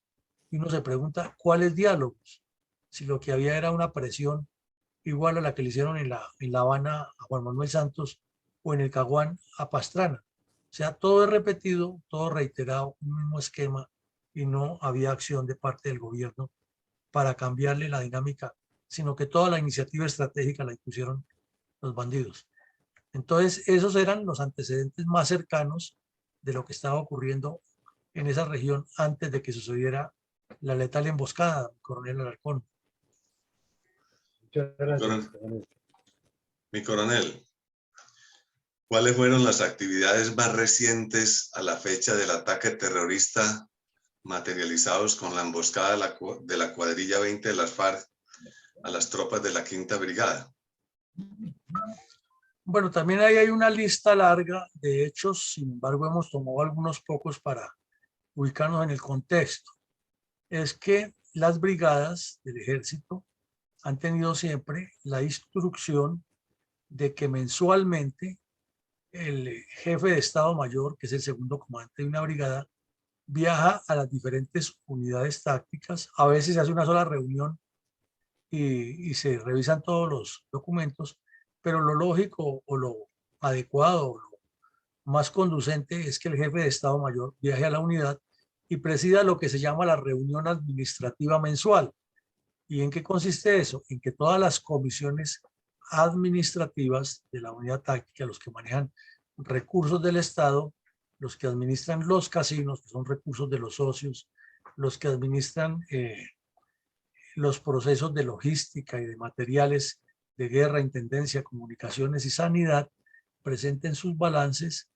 Y uno se pregunta, ¿cuáles diálogos? Si lo que había era una presión igual a la que le hicieron en La Habana a Juan Manuel Santos o en el Caguán a Pastrana. O sea, todo es repetido, todo reiterado, un mismo esquema y no había acción de parte del gobierno para cambiarle la dinámica, sino que toda la iniciativa estratégica la impusieron los bandidos. Entonces, esos eran los antecedentes más cercanos de lo que estaba ocurriendo en esa región antes de que sucediera la letal emboscada, coronel Alarcón. Muchas gracias. Mi coronel, ¿cuáles fueron las actividades más recientes a la fecha del ataque terrorista materializados con la emboscada de la cuadrilla 20 de las FARC a las tropas de la Quinta Brigada? Bueno, también ahí hay una lista larga de hechos, sin embargo hemos tomado algunos pocos para ubicarnos en el contexto. Es que las brigadas del ejército han tenido siempre la instrucción de que mensualmente el jefe de Estado Mayor, que es el segundo comandante de una brigada, viaja a las diferentes unidades tácticas. A veces se hace una sola reunión y se revisan todos los documentos, pero lo lógico o lo adecuado o lo más conducente es que el jefe de Estado Mayor viaje a la unidad y presida lo que se llama la reunión administrativa mensual. ¿Y en qué consiste eso? En que todas las comisiones administrativas de la unidad táctica, los que manejan recursos del Estado, los que administran los casinos, que son recursos de los socios, los que administran los procesos de logística y de materiales de guerra, intendencia, comunicaciones y sanidad, presenten sus balances,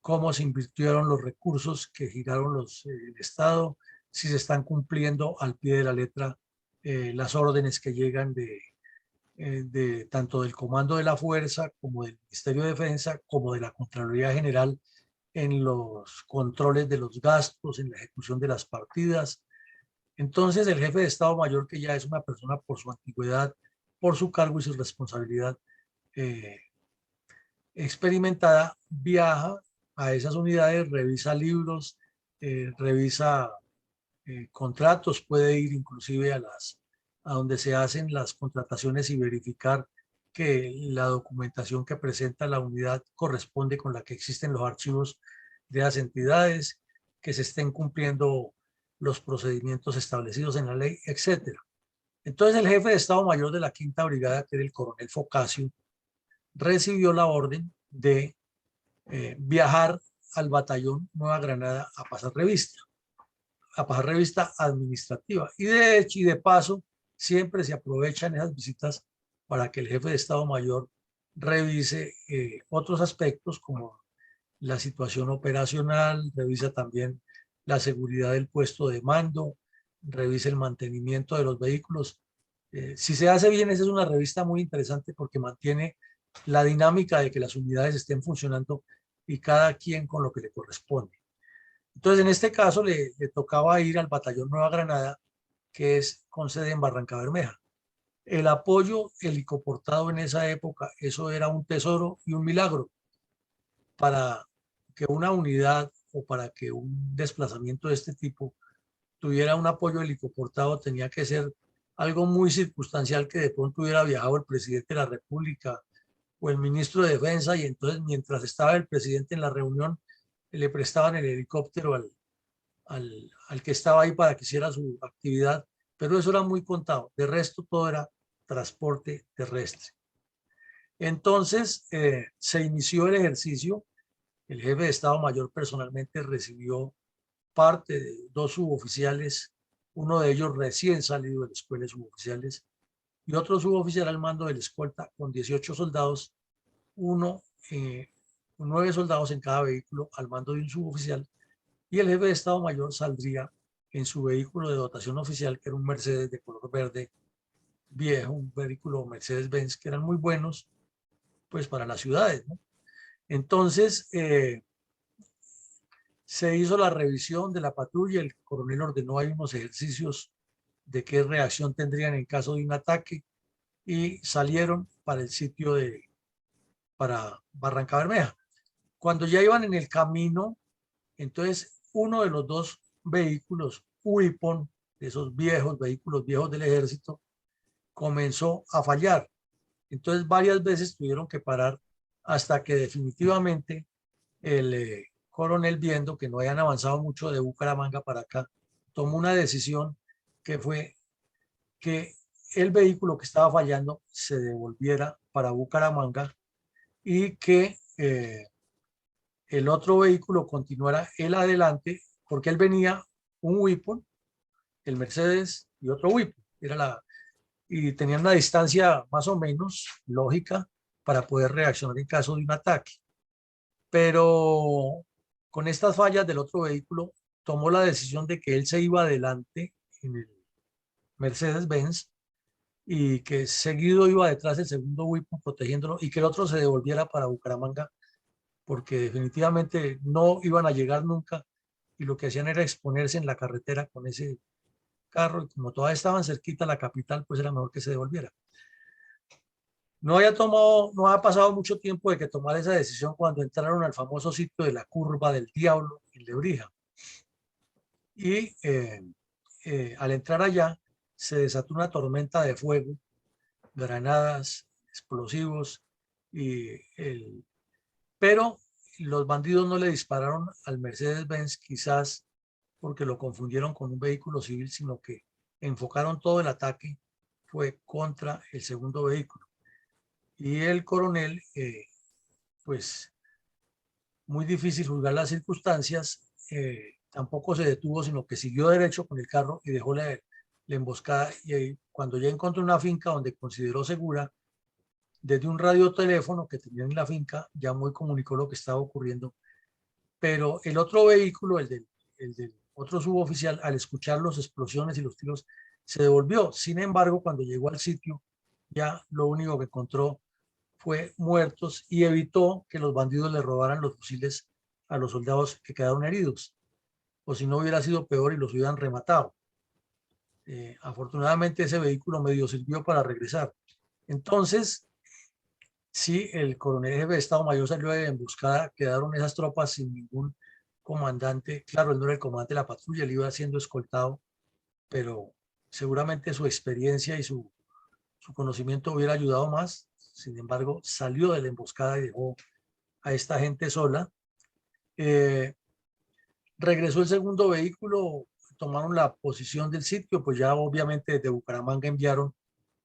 cómo se invirtieron los recursos que giraron el Estado, si se están cumpliendo al pie de la letra las órdenes que llegan de tanto del Comando de la Fuerza como del Ministerio de Defensa como de la Contraloría General en los controles de los gastos, en la ejecución de las partidas. Entonces el jefe de Estado Mayor, que ya es una persona por su antigüedad, por su cargo y su responsabilidad experimentada, viaja a esas unidades, revisa libros, revisa contratos, puede ir inclusive a donde se hacen las contrataciones y verificar que la documentación que presenta la unidad corresponde con la que existen los archivos de las entidades, que se estén cumpliendo los procedimientos establecidos en la ley, etc. Entonces el jefe de Estado Mayor de la Quinta Brigada, que era el coronel Focasio, recibió la orden de viajar al batallón Nueva Granada a pasar revista administrativa. Y de hecho y de paso, siempre se aprovechan esas visitas para que el jefe de Estado Mayor revise otros aspectos como la situación operacional, revisa también la seguridad del puesto de mando, revisa el mantenimiento de los vehículos. Si se hace bien, esa es una revista muy interesante porque mantiene la dinámica de que las unidades estén funcionando y cada quien con lo que le corresponde. Entonces, en este caso, le tocaba ir al batallón Nueva Granada, que es con sede en Barrancabermeja. El apoyo helicoportado en esa época, eso era un tesoro y un milagro para que una unidad o para que un desplazamiento de este tipo tuviera un apoyo helicoportado, tenía que ser algo muy circunstancial, que de pronto hubiera viajado el presidente de la República o el ministro de Defensa, y entonces mientras estaba el presidente en la reunión le prestaban el helicóptero al que estaba ahí para que hiciera su actividad, pero eso era muy contado. De resto todo era transporte terrestre. Entonces se inició el ejercicio. El jefe de Estado Mayor personalmente recibió parte de 2 suboficiales, uno de ellos recién salido de la escuela de suboficiales, y otro suboficial al mando de la escolta con 18 soldados, 9 soldados en cada vehículo al mando de un suboficial, y el jefe de Estado Mayor saldría en su vehículo de dotación oficial, que era un Mercedes de color verde viejo, un vehículo Mercedes-Benz, que eran muy buenos pues para las ciudades, ¿no? Entonces se hizo la revisión de la patrulla, el coronel ordenó ahí unos ejercicios de qué reacción tendrían en caso de un ataque, y salieron para el sitio para Barrancabermeja. Cuando ya iban en el camino, entonces uno de los 2 vehículos Huipon, de esos vehículos viejos del ejército, comenzó a fallar. Entonces varias veces tuvieron que parar hasta que definitivamente el coronel, viendo que no habían avanzado mucho de Bucaramanga para acá, tomó una decisión que fue que el vehículo que estaba fallando se devolviera para Bucaramanga y que el otro vehículo continuara él adelante, porque él venía un Whipon, el Mercedes y otro Whipon. Y tenían una distancia más o menos lógica para poder reaccionar en caso de un ataque. Pero con estas fallas del otro vehículo, tomó la decisión de que él se iba adelante en el Mercedes-Benz y que seguido iba detrás del segundo Whipon protegiéndolo, y que el otro se devolviera para Bucaramanga, porque definitivamente no iban a llegar nunca, y lo que hacían era exponerse en la carretera con ese carro, y como todavía estaban cerquita a la capital, pues era mejor que se devolviera. No ha pasado mucho tiempo de que tomara esa decisión cuando entraron al famoso sitio de la Curva del Diablo en Lebrija. Y al entrar allá se desató una tormenta de fuego, granadas, explosivos, pero los bandidos no le dispararon al Mercedes-Benz, quizás porque lo confundieron con un vehículo civil, sino que enfocaron todo el ataque fue contra el segundo vehículo. Y el coronel, pues muy difícil juzgar las circunstancias, tampoco se detuvo, sino que siguió derecho con el carro y dejó la emboscada. Y cuando ya encontró una finca donde consideró segura, desde un radioteléfono que tenía en la finca, llamó y comunicó lo que estaba ocurriendo. Pero el otro vehículo, el del otro suboficial, al escuchar las explosiones y los tiros, se devolvió. Sin embargo, cuando llegó al sitio, ya lo único que encontró fue muertos, y evitó que los bandidos le robaran los fusiles a los soldados que quedaron heridos, o si no hubiera sido peor y los hubieran rematado. Afortunadamente ese vehículo medio sirvió para regresar. Entonces, sí, el coronel jefe de Estado Mayor salió de emboscada, quedaron esas tropas sin ningún comandante. Claro, él no era el comandante de la patrulla, él iba siendo escoltado, pero seguramente su experiencia y su conocimiento hubiera ayudado más. Sin embargo, salió de la emboscada y dejó a esta gente sola. Regresó el segundo vehículo tomaron la posición del sitio, pues ya obviamente desde Bucaramanga enviaron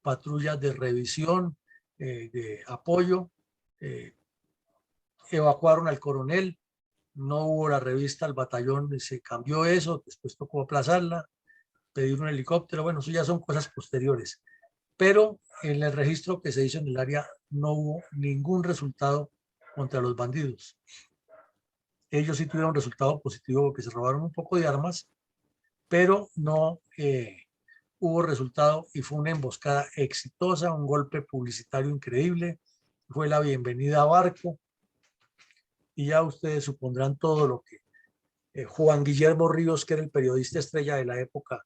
patrullas de revisión, de apoyo, evacuaron al coronel, no hubo la revista al batallón, se cambió eso, después tocó aplazarla, pedir un helicóptero, bueno, eso ya son cosas posteriores. Pero en el registro que se hizo en el área no hubo ningún resultado contra los bandidos. Ellos sí tuvieron resultado positivo porque se robaron un poco de armas, pero no hubo resultado y fue una emboscada exitosa, un golpe publicitario increíble, fue la bienvenida a Barco y ya ustedes supondrán todo lo que Juan Guillermo Ríos, que era el periodista estrella de la época,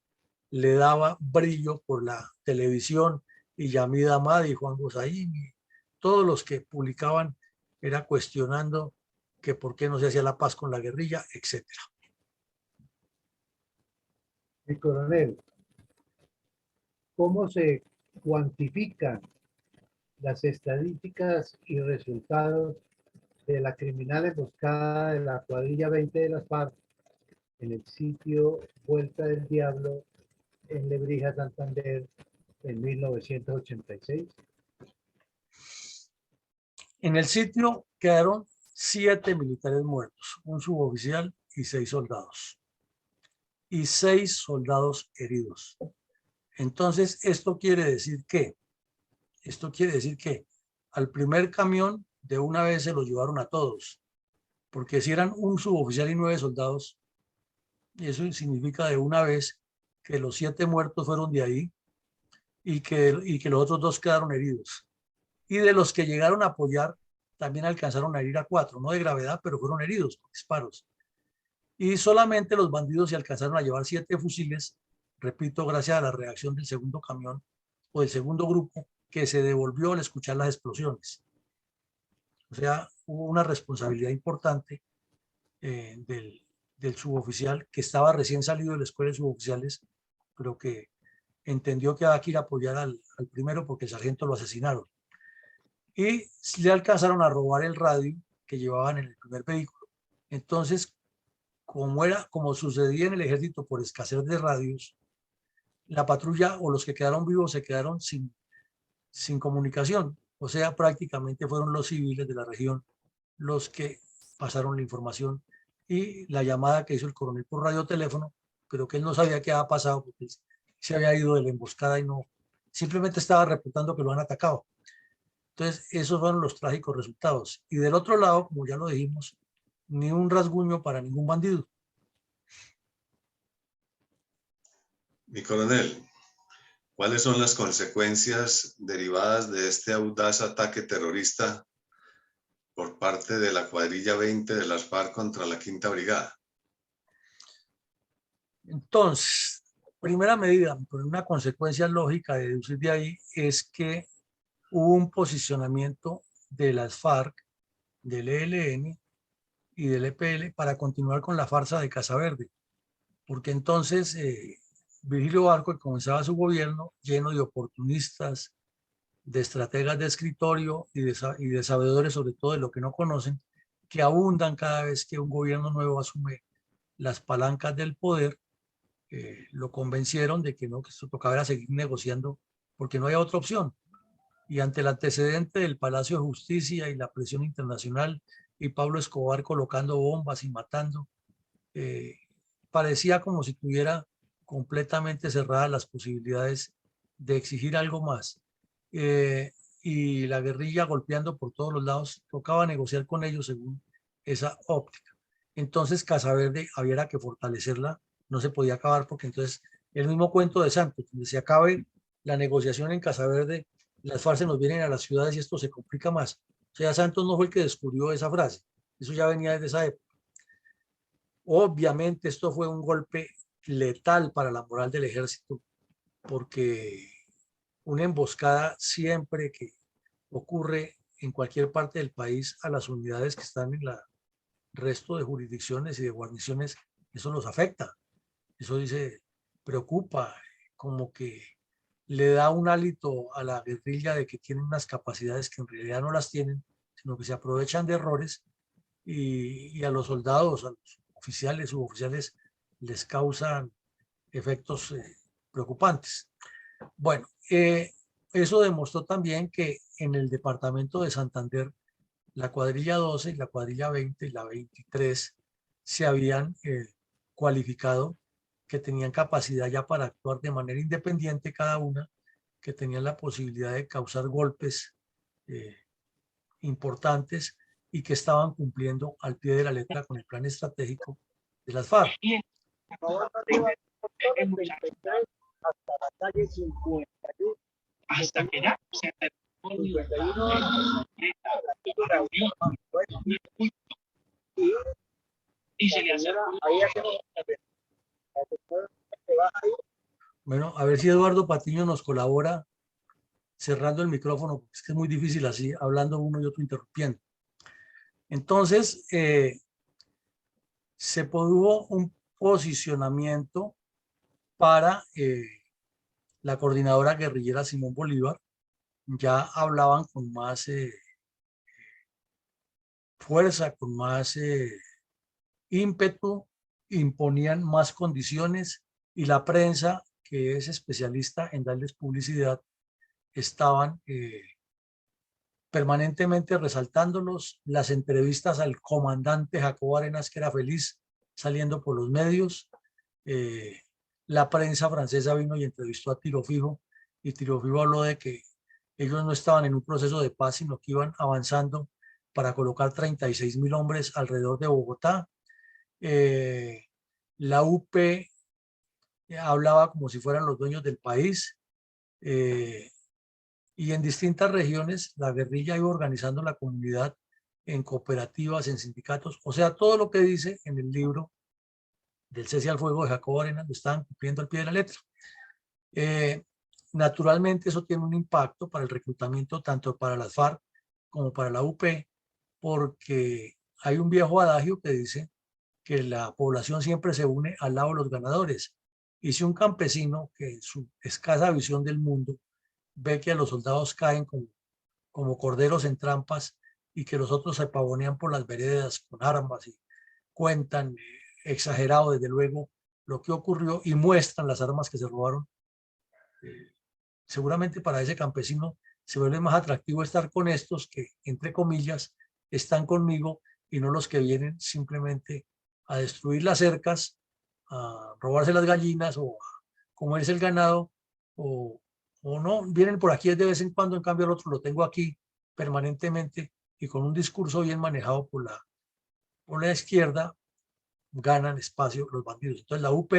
le daba brillo por la televisión, y Yamid Ahmad y Juan Gozaín, y todos los que publicaban era cuestionando que por qué no se hacía la paz con la guerrilla, etcétera. Mi coronel, ¿cómo se cuantifican las estadísticas y resultados de la criminal emboscada de la cuadrilla 20 de las FARC en el sitio Vuelta del Diablo en Lebrija, Santander, en 1986? En el sitio quedaron 7 militares muertos, un suboficial y 6 soldados. Y 6 soldados heridos. Entonces, esto quiere decir que al primer camión de una vez se los llevaron a todos, porque si eran un suboficial y 9 soldados, eso significa de una vez que los 7 muertos fueron de ahí y que los otros 2 quedaron heridos. Y de los que llegaron a apoyar, también alcanzaron a herir a 4, no de gravedad, pero fueron heridos por disparos. Y solamente los bandidos se alcanzaron a llevar 7 fusiles, repito, gracias a la reacción del segundo camión o del segundo grupo que se devolvió al escuchar las explosiones. O sea, hubo una responsabilidad importante del suboficial que estaba recién salido de la escuela de suboficiales, pero que entendió que había que ir a apoyar al primero porque el sargento lo asesinaron. Y le alcanzaron a robar el radio que llevaban en el primer vehículo. Entonces, como sucedía en el ejército por escasez de radios, la patrulla o los que quedaron vivos se quedaron sin comunicación. O sea, prácticamente fueron los civiles de la región los que pasaron la información, y la llamada que hizo el coronel por radioteléfono, pero que él no sabía qué había pasado porque se había ido de la emboscada y no, simplemente estaba reportando que lo han atacado. Entonces, esos fueron los trágicos resultados. Y del otro lado, como ya lo dijimos, ni un rasguño para ningún bandido. Mi coronel, ¿cuáles son las consecuencias derivadas de este audaz ataque terrorista por parte de la cuadrilla 20 de las FARC contra la Quinta Brigada? Entonces, primera medida, pero una consecuencia lógica de deducir de ahí es que hubo un posicionamiento de las FARC, del ELN y del EPL para continuar con la farsa de Casa Verde, porque entonces Virgilio Barco comenzaba su gobierno lleno de oportunistas, de estrategas de escritorio y de sabedores sobre todo de lo que no conocen, que abundan cada vez que un gobierno nuevo asume las palancas del poder. Lo convencieron de que no, que esto tocaba era seguir negociando porque no había otra opción. Y ante el antecedente del Palacio de Justicia y la presión internacional y Pablo Escobar colocando bombas y matando, parecía como si tuviera completamente cerradas las posibilidades de exigir algo más. Y la guerrilla golpeando por todos los lados, tocaba negociar con ellos según esa óptica. Entonces Casa Verde había que fortalecerla, no se podía acabar porque entonces el mismo cuento de Santos, donde se acabe la negociación en Casa Verde, las FARC nos vienen a las ciudades y esto se complica más. O sea, Santos no fue el que descubrió esa frase, eso ya venía desde esa época. Obviamente esto fue un golpe letal para la moral del ejército, porque una emboscada siempre que ocurre en cualquier parte del país a las unidades que están en el resto de jurisdicciones y de guarniciones, eso los afecta, eso preocupa, como que le da un hálito a la guerrilla de que tienen unas capacidades que en realidad no las tienen, sino que se aprovechan de errores, y a los soldados, a los oficiales, suboficiales, les causan efectos preocupantes. Bueno, eso demostró también que en el departamento de Santander, la cuadrilla 12 y la cuadrilla 20 y la 23 se habían cualificado, que tenían capacidad ya para actuar de manera independiente cada una, que tenían la posibilidad de causar golpes importantes y que estaban cumpliendo al pie de la letra con el plan estratégico de las FARC. Hasta que ya se y se le hace. Bueno, a ver si Eduardo Patiño nos colabora cerrando el micrófono, porque es que es muy difícil así, hablando uno y otro interrumpiendo. Entonces, se produjo un posicionamiento para la coordinadora guerrillera Simón Bolívar. Ya hablaban con más fuerza, con más ímpetu, imponían más condiciones y la prensa, que es especialista en darles publicidad, estaban permanentemente resaltándolos. Las entrevistas al comandante Jacobo Arenas, que era feliz saliendo por los medios. La prensa francesa vino y entrevistó a Tiro Fijo, y Tiro Fijo habló de que ellos no estaban en un proceso de paz, sino que iban avanzando para colocar 36.000 hombres alrededor de Bogotá. La UP hablaba como si fueran los dueños del país. Y en distintas regiones la guerrilla iba organizando la comunidad en cooperativas, en sindicatos, o sea, todo lo que dice en el libro del cese al fuego de Jacobo Arenas lo estaban cumpliendo al pie de la letra. Naturalmente eso tiene un impacto para el reclutamiento tanto para las FARC como para la UP, porque hay un viejo adagio que dice que la población siempre se une al lado de los ganadores, y si un campesino que en su escasa visión del mundo ve que a los soldados caen como corderos en trampas y que los otros se pavonean por las veredas con armas y cuentan exagerado desde luego lo que ocurrió y muestran las armas que se robaron, seguramente para ese campesino se vuelve más atractivo estar con estos que, entre comillas, están conmigo, y no los que vienen simplemente a destruir las cercas, a robarse las gallinas o a comerse el ganado, o no, vienen por aquí de vez en cuando. En cambio el otro lo tengo aquí permanentemente y con un discurso bien manejado por la izquierda, ganan espacio los bandidos. Entonces la UP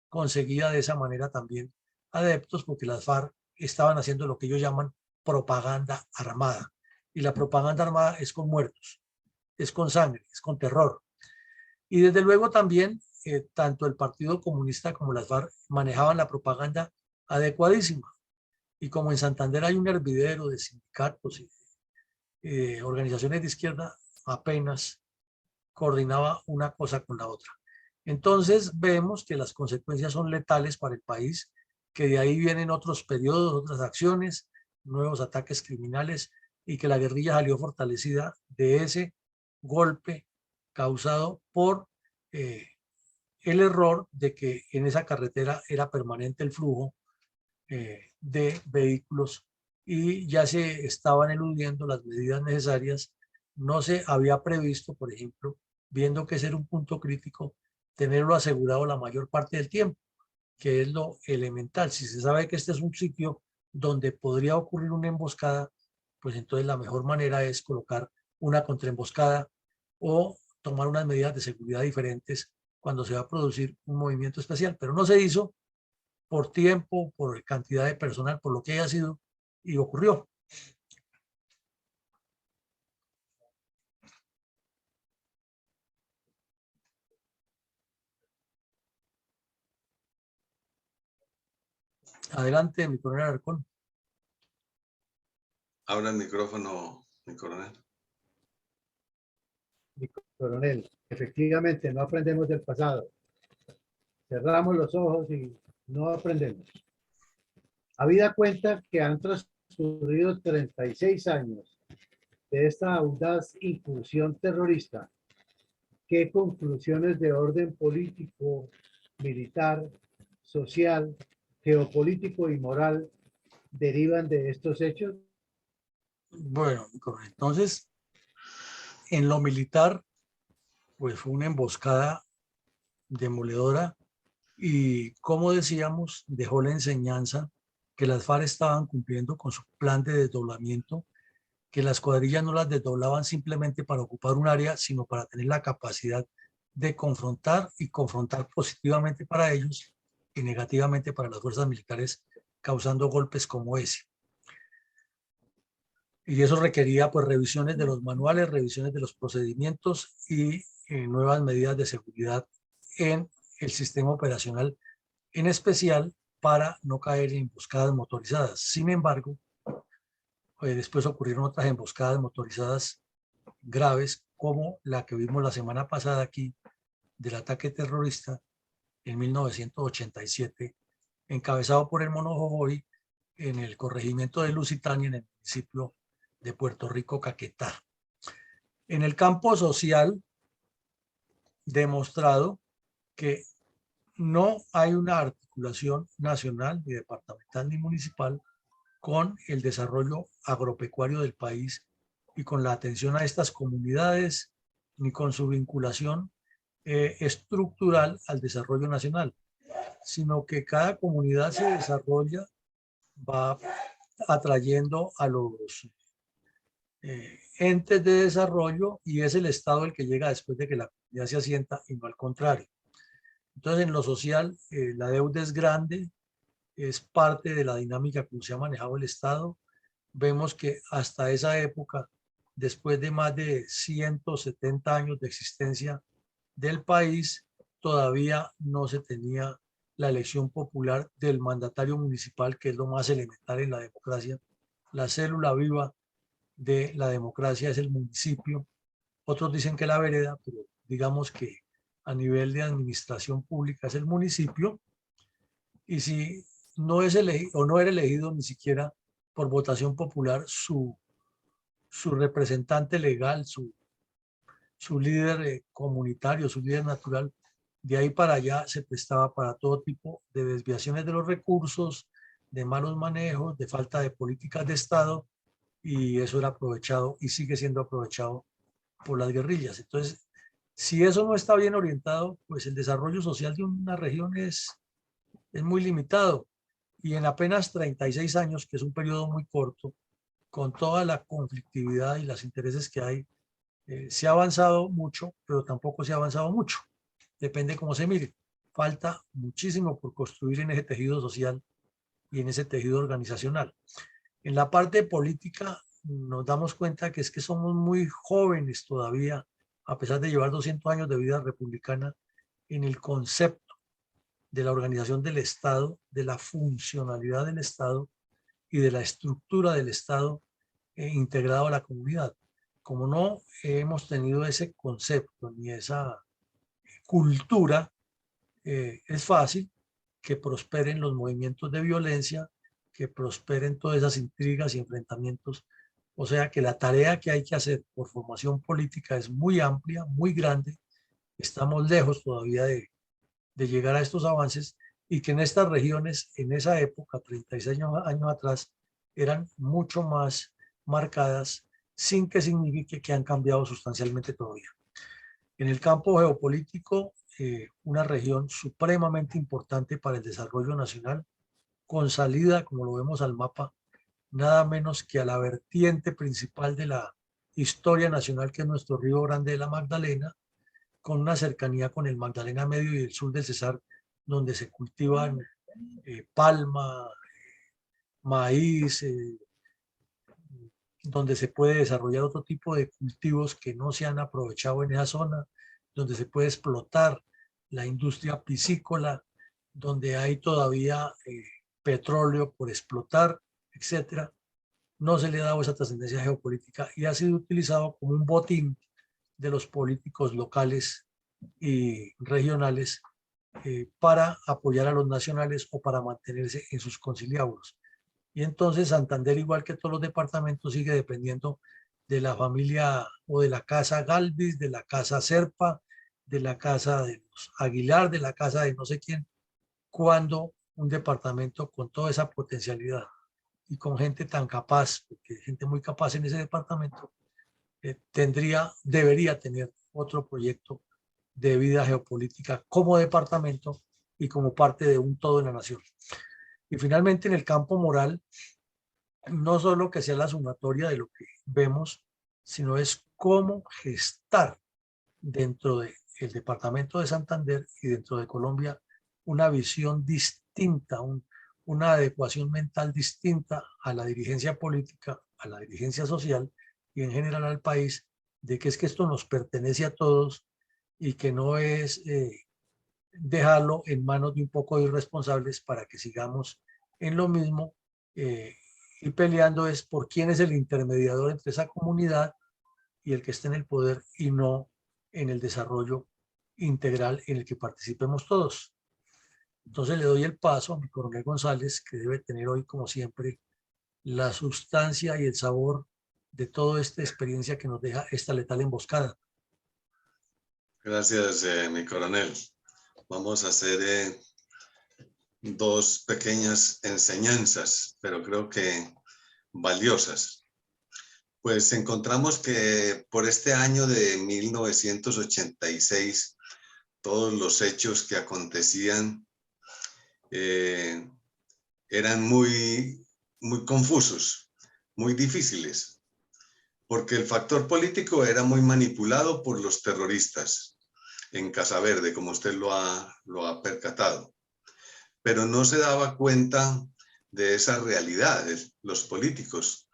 conseguía de esa manera también adeptos, porque las FARC estaban haciendo lo que ellos llaman propaganda armada, y la propaganda armada es con muertos, es con sangre, es con terror. Y desde luego también tanto el Partido Comunista como las FARC manejaban la propaganda adecuadísima. Y como en Santander hay un hervidero de sindicatos y organizaciones de izquierda, apenas coordinaba una cosa con la otra. Entonces vemos que las consecuencias son letales para el país, que de ahí vienen otros periodos, otras acciones, nuevos ataques criminales, y que la guerrilla salió fortalecida de ese golpe causado por el error de que en esa carretera era permanente el flujo de vehículos y ya se estaban eludiendo las medidas necesarias. No se había previsto, por ejemplo, viendo que ese era un punto crítico, tenerlo asegurado la mayor parte del tiempo, que es lo elemental. Si se sabe que este es un sitio donde podría ocurrir una emboscada, pues entonces la mejor manera es colocar una contraemboscada o tomar unas medidas de seguridad diferentes cuando se va a producir un movimiento especial. Pero no se hizo por tiempo, por cantidad de personal, por lo que haya sido, y ocurrió. Adelante, mi coronel Alarcón. Abra el micrófono, mi coronel. Mi coronel, efectivamente no aprendemos del pasado. Cerramos los ojos y no aprendemos. Habida cuenta que han transcurrido 36 años de esta audaz incursión terrorista, ¿qué conclusiones de orden político, militar, social, geopolítico y moral derivan de estos hechos? Bueno, entonces, en lo militar, pues fue una emboscada demoledora y, como decíamos, dejó la enseñanza que las FARC estaban cumpliendo con su plan de desdoblamiento, que las cuadrillas no las desdoblaban simplemente para ocupar un área, sino para tener la capacidad de confrontar y confrontar positivamente para ellos y negativamente para las fuerzas militares, causando golpes como ese. Y eso requería pues revisiones de los manuales, revisiones de los procedimientos y nuevas medidas de seguridad en el sistema operacional, en especial para no caer en emboscadas motorizadas. Sin embargo, después ocurrieron otras emboscadas motorizadas graves, como la que vimos la semana pasada aquí, del ataque terrorista en 1987, encabezado por el Mono Jojoy en el corregimiento de Lusitania, en el municipio de Puerto Rico, Caquetá. En el campo social, demostrado que no hay una articulación nacional, ni departamental, ni municipal con el desarrollo agropecuario del país y con la atención a estas comunidades, ni con su vinculación estructural al desarrollo nacional, sino que cada comunidad se desarrolla, va atrayendo a los entes de desarrollo y es el Estado el que llega después de que la comunidad se asienta y no al contrario. Entonces, en lo social, la deuda es grande, es parte de la dinámica como se ha manejado el Estado. Vemos que hasta esa época, después de más de 170 años de existencia del país, todavía no se tenía la elección popular del mandatario municipal, que es lo más elemental en la democracia. La célula viva de la democracia es el municipio. Otros dicen que la vereda, pero digamos que a nivel de administración pública es el municipio. Y si no es elegido o no era elegido ni siquiera por votación popular su representante legal, su líder comunitario, su líder natural, de ahí para allá se prestaba para todo tipo de desviaciones de los recursos, de malos manejos, de falta de políticas de Estado, y eso era aprovechado y sigue siendo aprovechado por las guerrillas. Entonces, si eso no está bien orientado, pues el desarrollo social de una región es muy limitado. Y en apenas 36 años, que es un periodo muy corto, con toda la conflictividad y los intereses que hay, se ha avanzado mucho, pero tampoco se ha avanzado mucho. Depende cómo se mire. Falta muchísimo por construir en ese tejido social y en ese tejido organizacional. En la parte política nos damos cuenta que es que somos muy jóvenes todavía, a pesar de llevar 200 años de vida republicana, en el concepto de la organización del Estado, de la funcionalidad del Estado y de la estructura del Estado integrado a la comunidad. Como no hemos tenido ese concepto ni esa cultura, es fácil que prosperen los movimientos de violencia, que prosperen todas esas intrigas y enfrentamientos. O sea que la tarea que hay que hacer por formación política es muy amplia, muy grande. Estamos lejos todavía de llegar a estos avances, y que en estas regiones, en esa época, 36 años atrás, eran mucho más marcadas, sin que signifique que han cambiado sustancialmente todavía. En el campo geopolítico, una región supremamente importante para el desarrollo nacional, con salida, como lo vemos al mapa, nada menos que a la vertiente principal de la historia nacional, que es nuestro río Grande de la Magdalena, con una cercanía con el Magdalena Medio y el sur del Cesar, donde se cultivan palma, maíz, donde se puede desarrollar otro tipo de cultivos que no se han aprovechado en esa zona, donde se puede explotar la industria piscícola, donde hay todavía petróleo por explotar, etcétera. No se le ha dado esa trascendencia geopolítica y ha sido utilizado como un botín de los políticos locales y regionales para apoyar a los nacionales o para mantenerse en sus conciliábulos. Y entonces Santander, igual que todos los departamentos, sigue dependiendo de la familia o de la casa Galvis, de la casa Serpa, de la casa de los Aguilar, de la casa de no sé quién, cuando un departamento con toda esa potencialidad y con gente tan capaz, porque hay gente muy capaz en ese departamento, debería tener otro proyecto de vida geopolítica como departamento y como parte de un todo en la nación. Y finalmente, en el campo moral, no solo que sea la sumatoria de lo que vemos, sino es cómo gestar dentro del departamento de Santander y dentro de Colombia una visión distinta, una adecuación mental distinta a la dirigencia política, a la dirigencia social y en general al país, de que es que esto nos pertenece a todos y que no es dejarlo en manos de un poco de irresponsables para que sigamos en lo mismo y peleando es por quién es el intermediador entre esa comunidad y el que esté en el poder y no en el desarrollo integral en el que participemos todos. Entonces le doy el paso a mi coronel González, que debe tener hoy, como siempre, la sustancia y el sabor de toda esta experiencia que nos deja esta letal emboscada. Gracias, mi coronel. Vamos a hacer dos pequeñas enseñanzas, pero creo que valiosas. Pues encontramos que por este año de 1986, todos los hechos que acontecían eran muy confusos, muy difíciles, porque el factor político era muy manipulado por los terroristas en Casa Verde, como usted lo ha percatado. Pero no se daba cuenta de esa realidad. Los políticos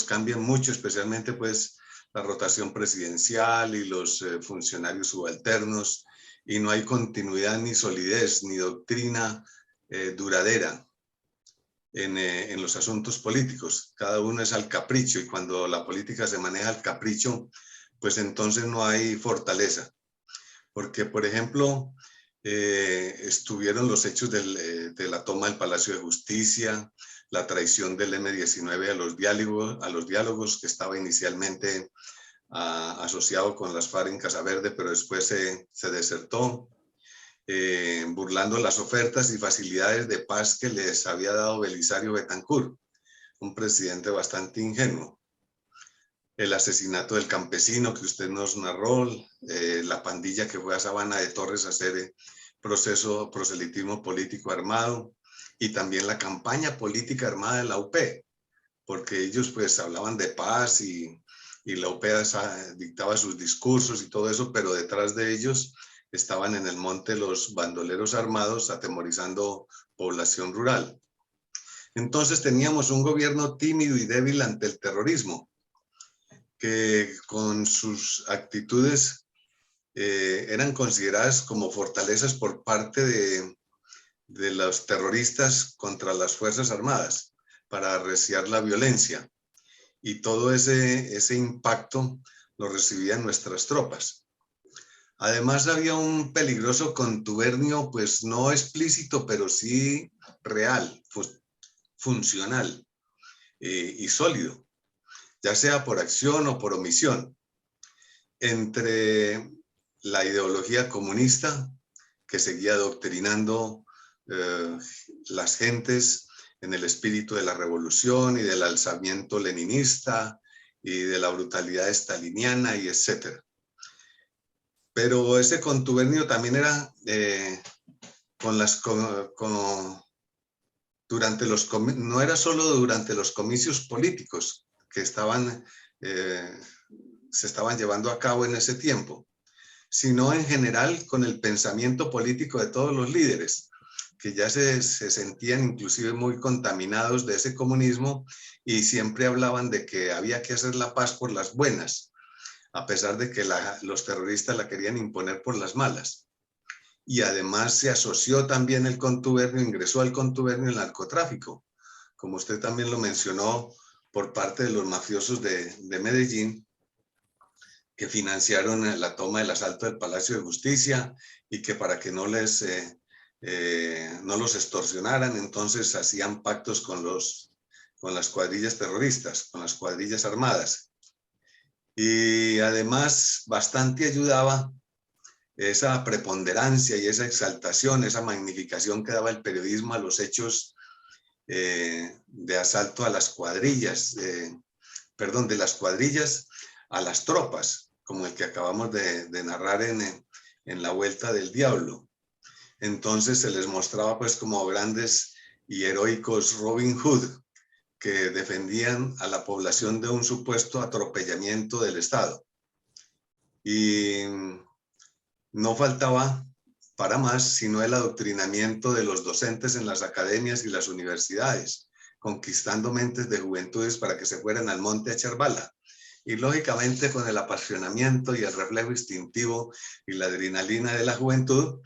cambian mucho, especialmente pues la rotación presidencial y los funcionarios subalternos, y no hay continuidad ni solidez ni doctrina duradera en los asuntos políticos. Cada uno es al capricho, y cuando la política se maneja al capricho, pues entonces no hay fortaleza. Porque, por ejemplo, estuvieron los hechos de la toma del Palacio de Justicia, la traición del M-19 a los diálogos que estaba inicialmente asociado con las FARC en Casa Verde, pero después se desertó, burlando las ofertas y facilidades de paz que les había dado Belisario Betancur, un presidente bastante ingenuo. El asesinato del campesino que usted nos narró, la pandilla que fue a Sabana de Torres a hacer proselitismo político armado, y también la campaña política armada de la UP, porque ellos pues hablaban de paz y la UP dictaba sus discursos y todo eso, pero detrás de ellos estaban en el monte los bandoleros armados atemorizando población rural. Entonces teníamos un gobierno tímido y débil ante el terrorismo, que con sus actitudes eran consideradas como fortalezas por parte de los terroristas contra las Fuerzas Armadas para arreciar la violencia. Y todo ese impacto lo recibían nuestras tropas. Además había un peligroso contubernio, pues no explícito, pero sí real, funcional y sólido, ya sea por acción o por omisión, entre la ideología comunista que seguía adoctrinando las gentes en el espíritu de la revolución y del alzamiento leninista y de la brutalidad estaliniana y etcétera. Pero ese contubernio también era no era solo durante los comicios políticos que se estaban llevando a cabo en ese tiempo, sino en general con el pensamiento político de todos los líderes, que ya se sentían inclusive muy contaminados de ese comunismo y siempre hablaban de que había que hacer la paz por las buenas, a pesar de que los terroristas la querían imponer por las malas. Y además se asoció también el contubernio, ingresó al contubernio el narcotráfico, como usted también lo mencionó, por parte de los mafiosos de Medellín, que financiaron la toma del asalto del Palacio de Justicia y que para que no los extorsionaran, entonces hacían pactos con las cuadrillas terroristas, con las cuadrillas armadas. Y además bastante ayudaba esa preponderancia y esa exaltación, esa magnificación que daba el periodismo a los hechos de asalto a las cuadrillas, de las cuadrillas a las tropas, como el que acabamos de narrar en La Vuelta del Diablo. Entonces se les mostraba pues como grandes y heroicos Robin Hood, que defendían a la población de un supuesto atropellamiento del Estado. Y no faltaba para más sino el adoctrinamiento de los docentes en las academias y las universidades, conquistando mentes de juventudes para que se fueran al monte a echar bala. Y lógicamente con el apasionamiento y el reflejo instintivo y la adrenalina de la juventud,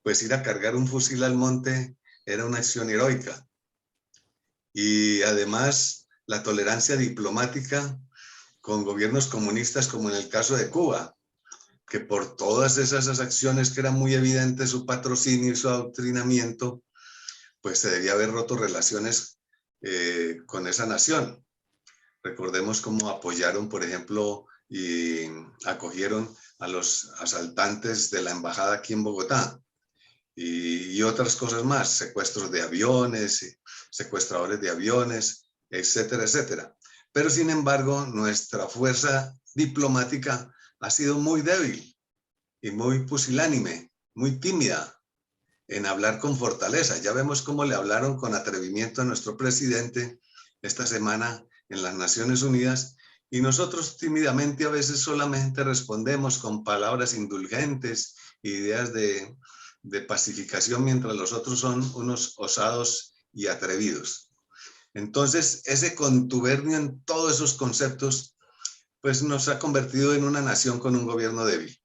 pues ir a cargar un fusil al monte era una acción heroica. Y además la tolerancia diplomática con gobiernos comunistas como en el caso de Cuba, que por todas esas acciones que eran muy evidentes su patrocinio y su adoctrinamiento, pues se debía haber roto relaciones con esa nación. Recordemos cómo apoyaron, por ejemplo, y acogieron a los asaltantes de la embajada aquí en Bogotá y otras cosas más, secuestros de aviones, secuestradores de aviones, etcétera, etcétera. Pero sin embargo, nuestra fuerza diplomática ha sido muy débil y muy pusilánime, muy tímida en hablar con fortaleza. Ya vemos cómo le hablaron con atrevimiento a nuestro presidente esta semana en las Naciones Unidas y nosotros tímidamente a veces solamente respondemos con palabras indulgentes, ideas de pacificación, mientras los otros son unos osados y atrevidos. Entonces, ese contubernio en todos esos conceptos, pues nos ha convertido en una nación con un gobierno débil,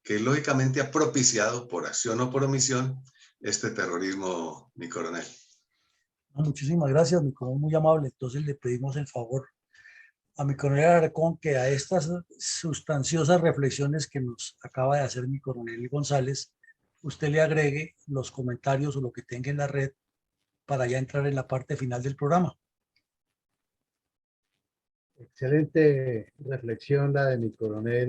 que lógicamente ha propiciado, por acción o por omisión, este terrorismo, mi coronel. Muchísimas gracias, mi coronel, muy amable. Entonces le pedimos el favor a mi coronel Alarcón que a estas sustanciosas reflexiones que nos acaba de hacer mi coronel González, usted le agregue los comentarios o lo que tenga en la red para ya entrar en la parte final del programa. Excelente reflexión la de mi coronel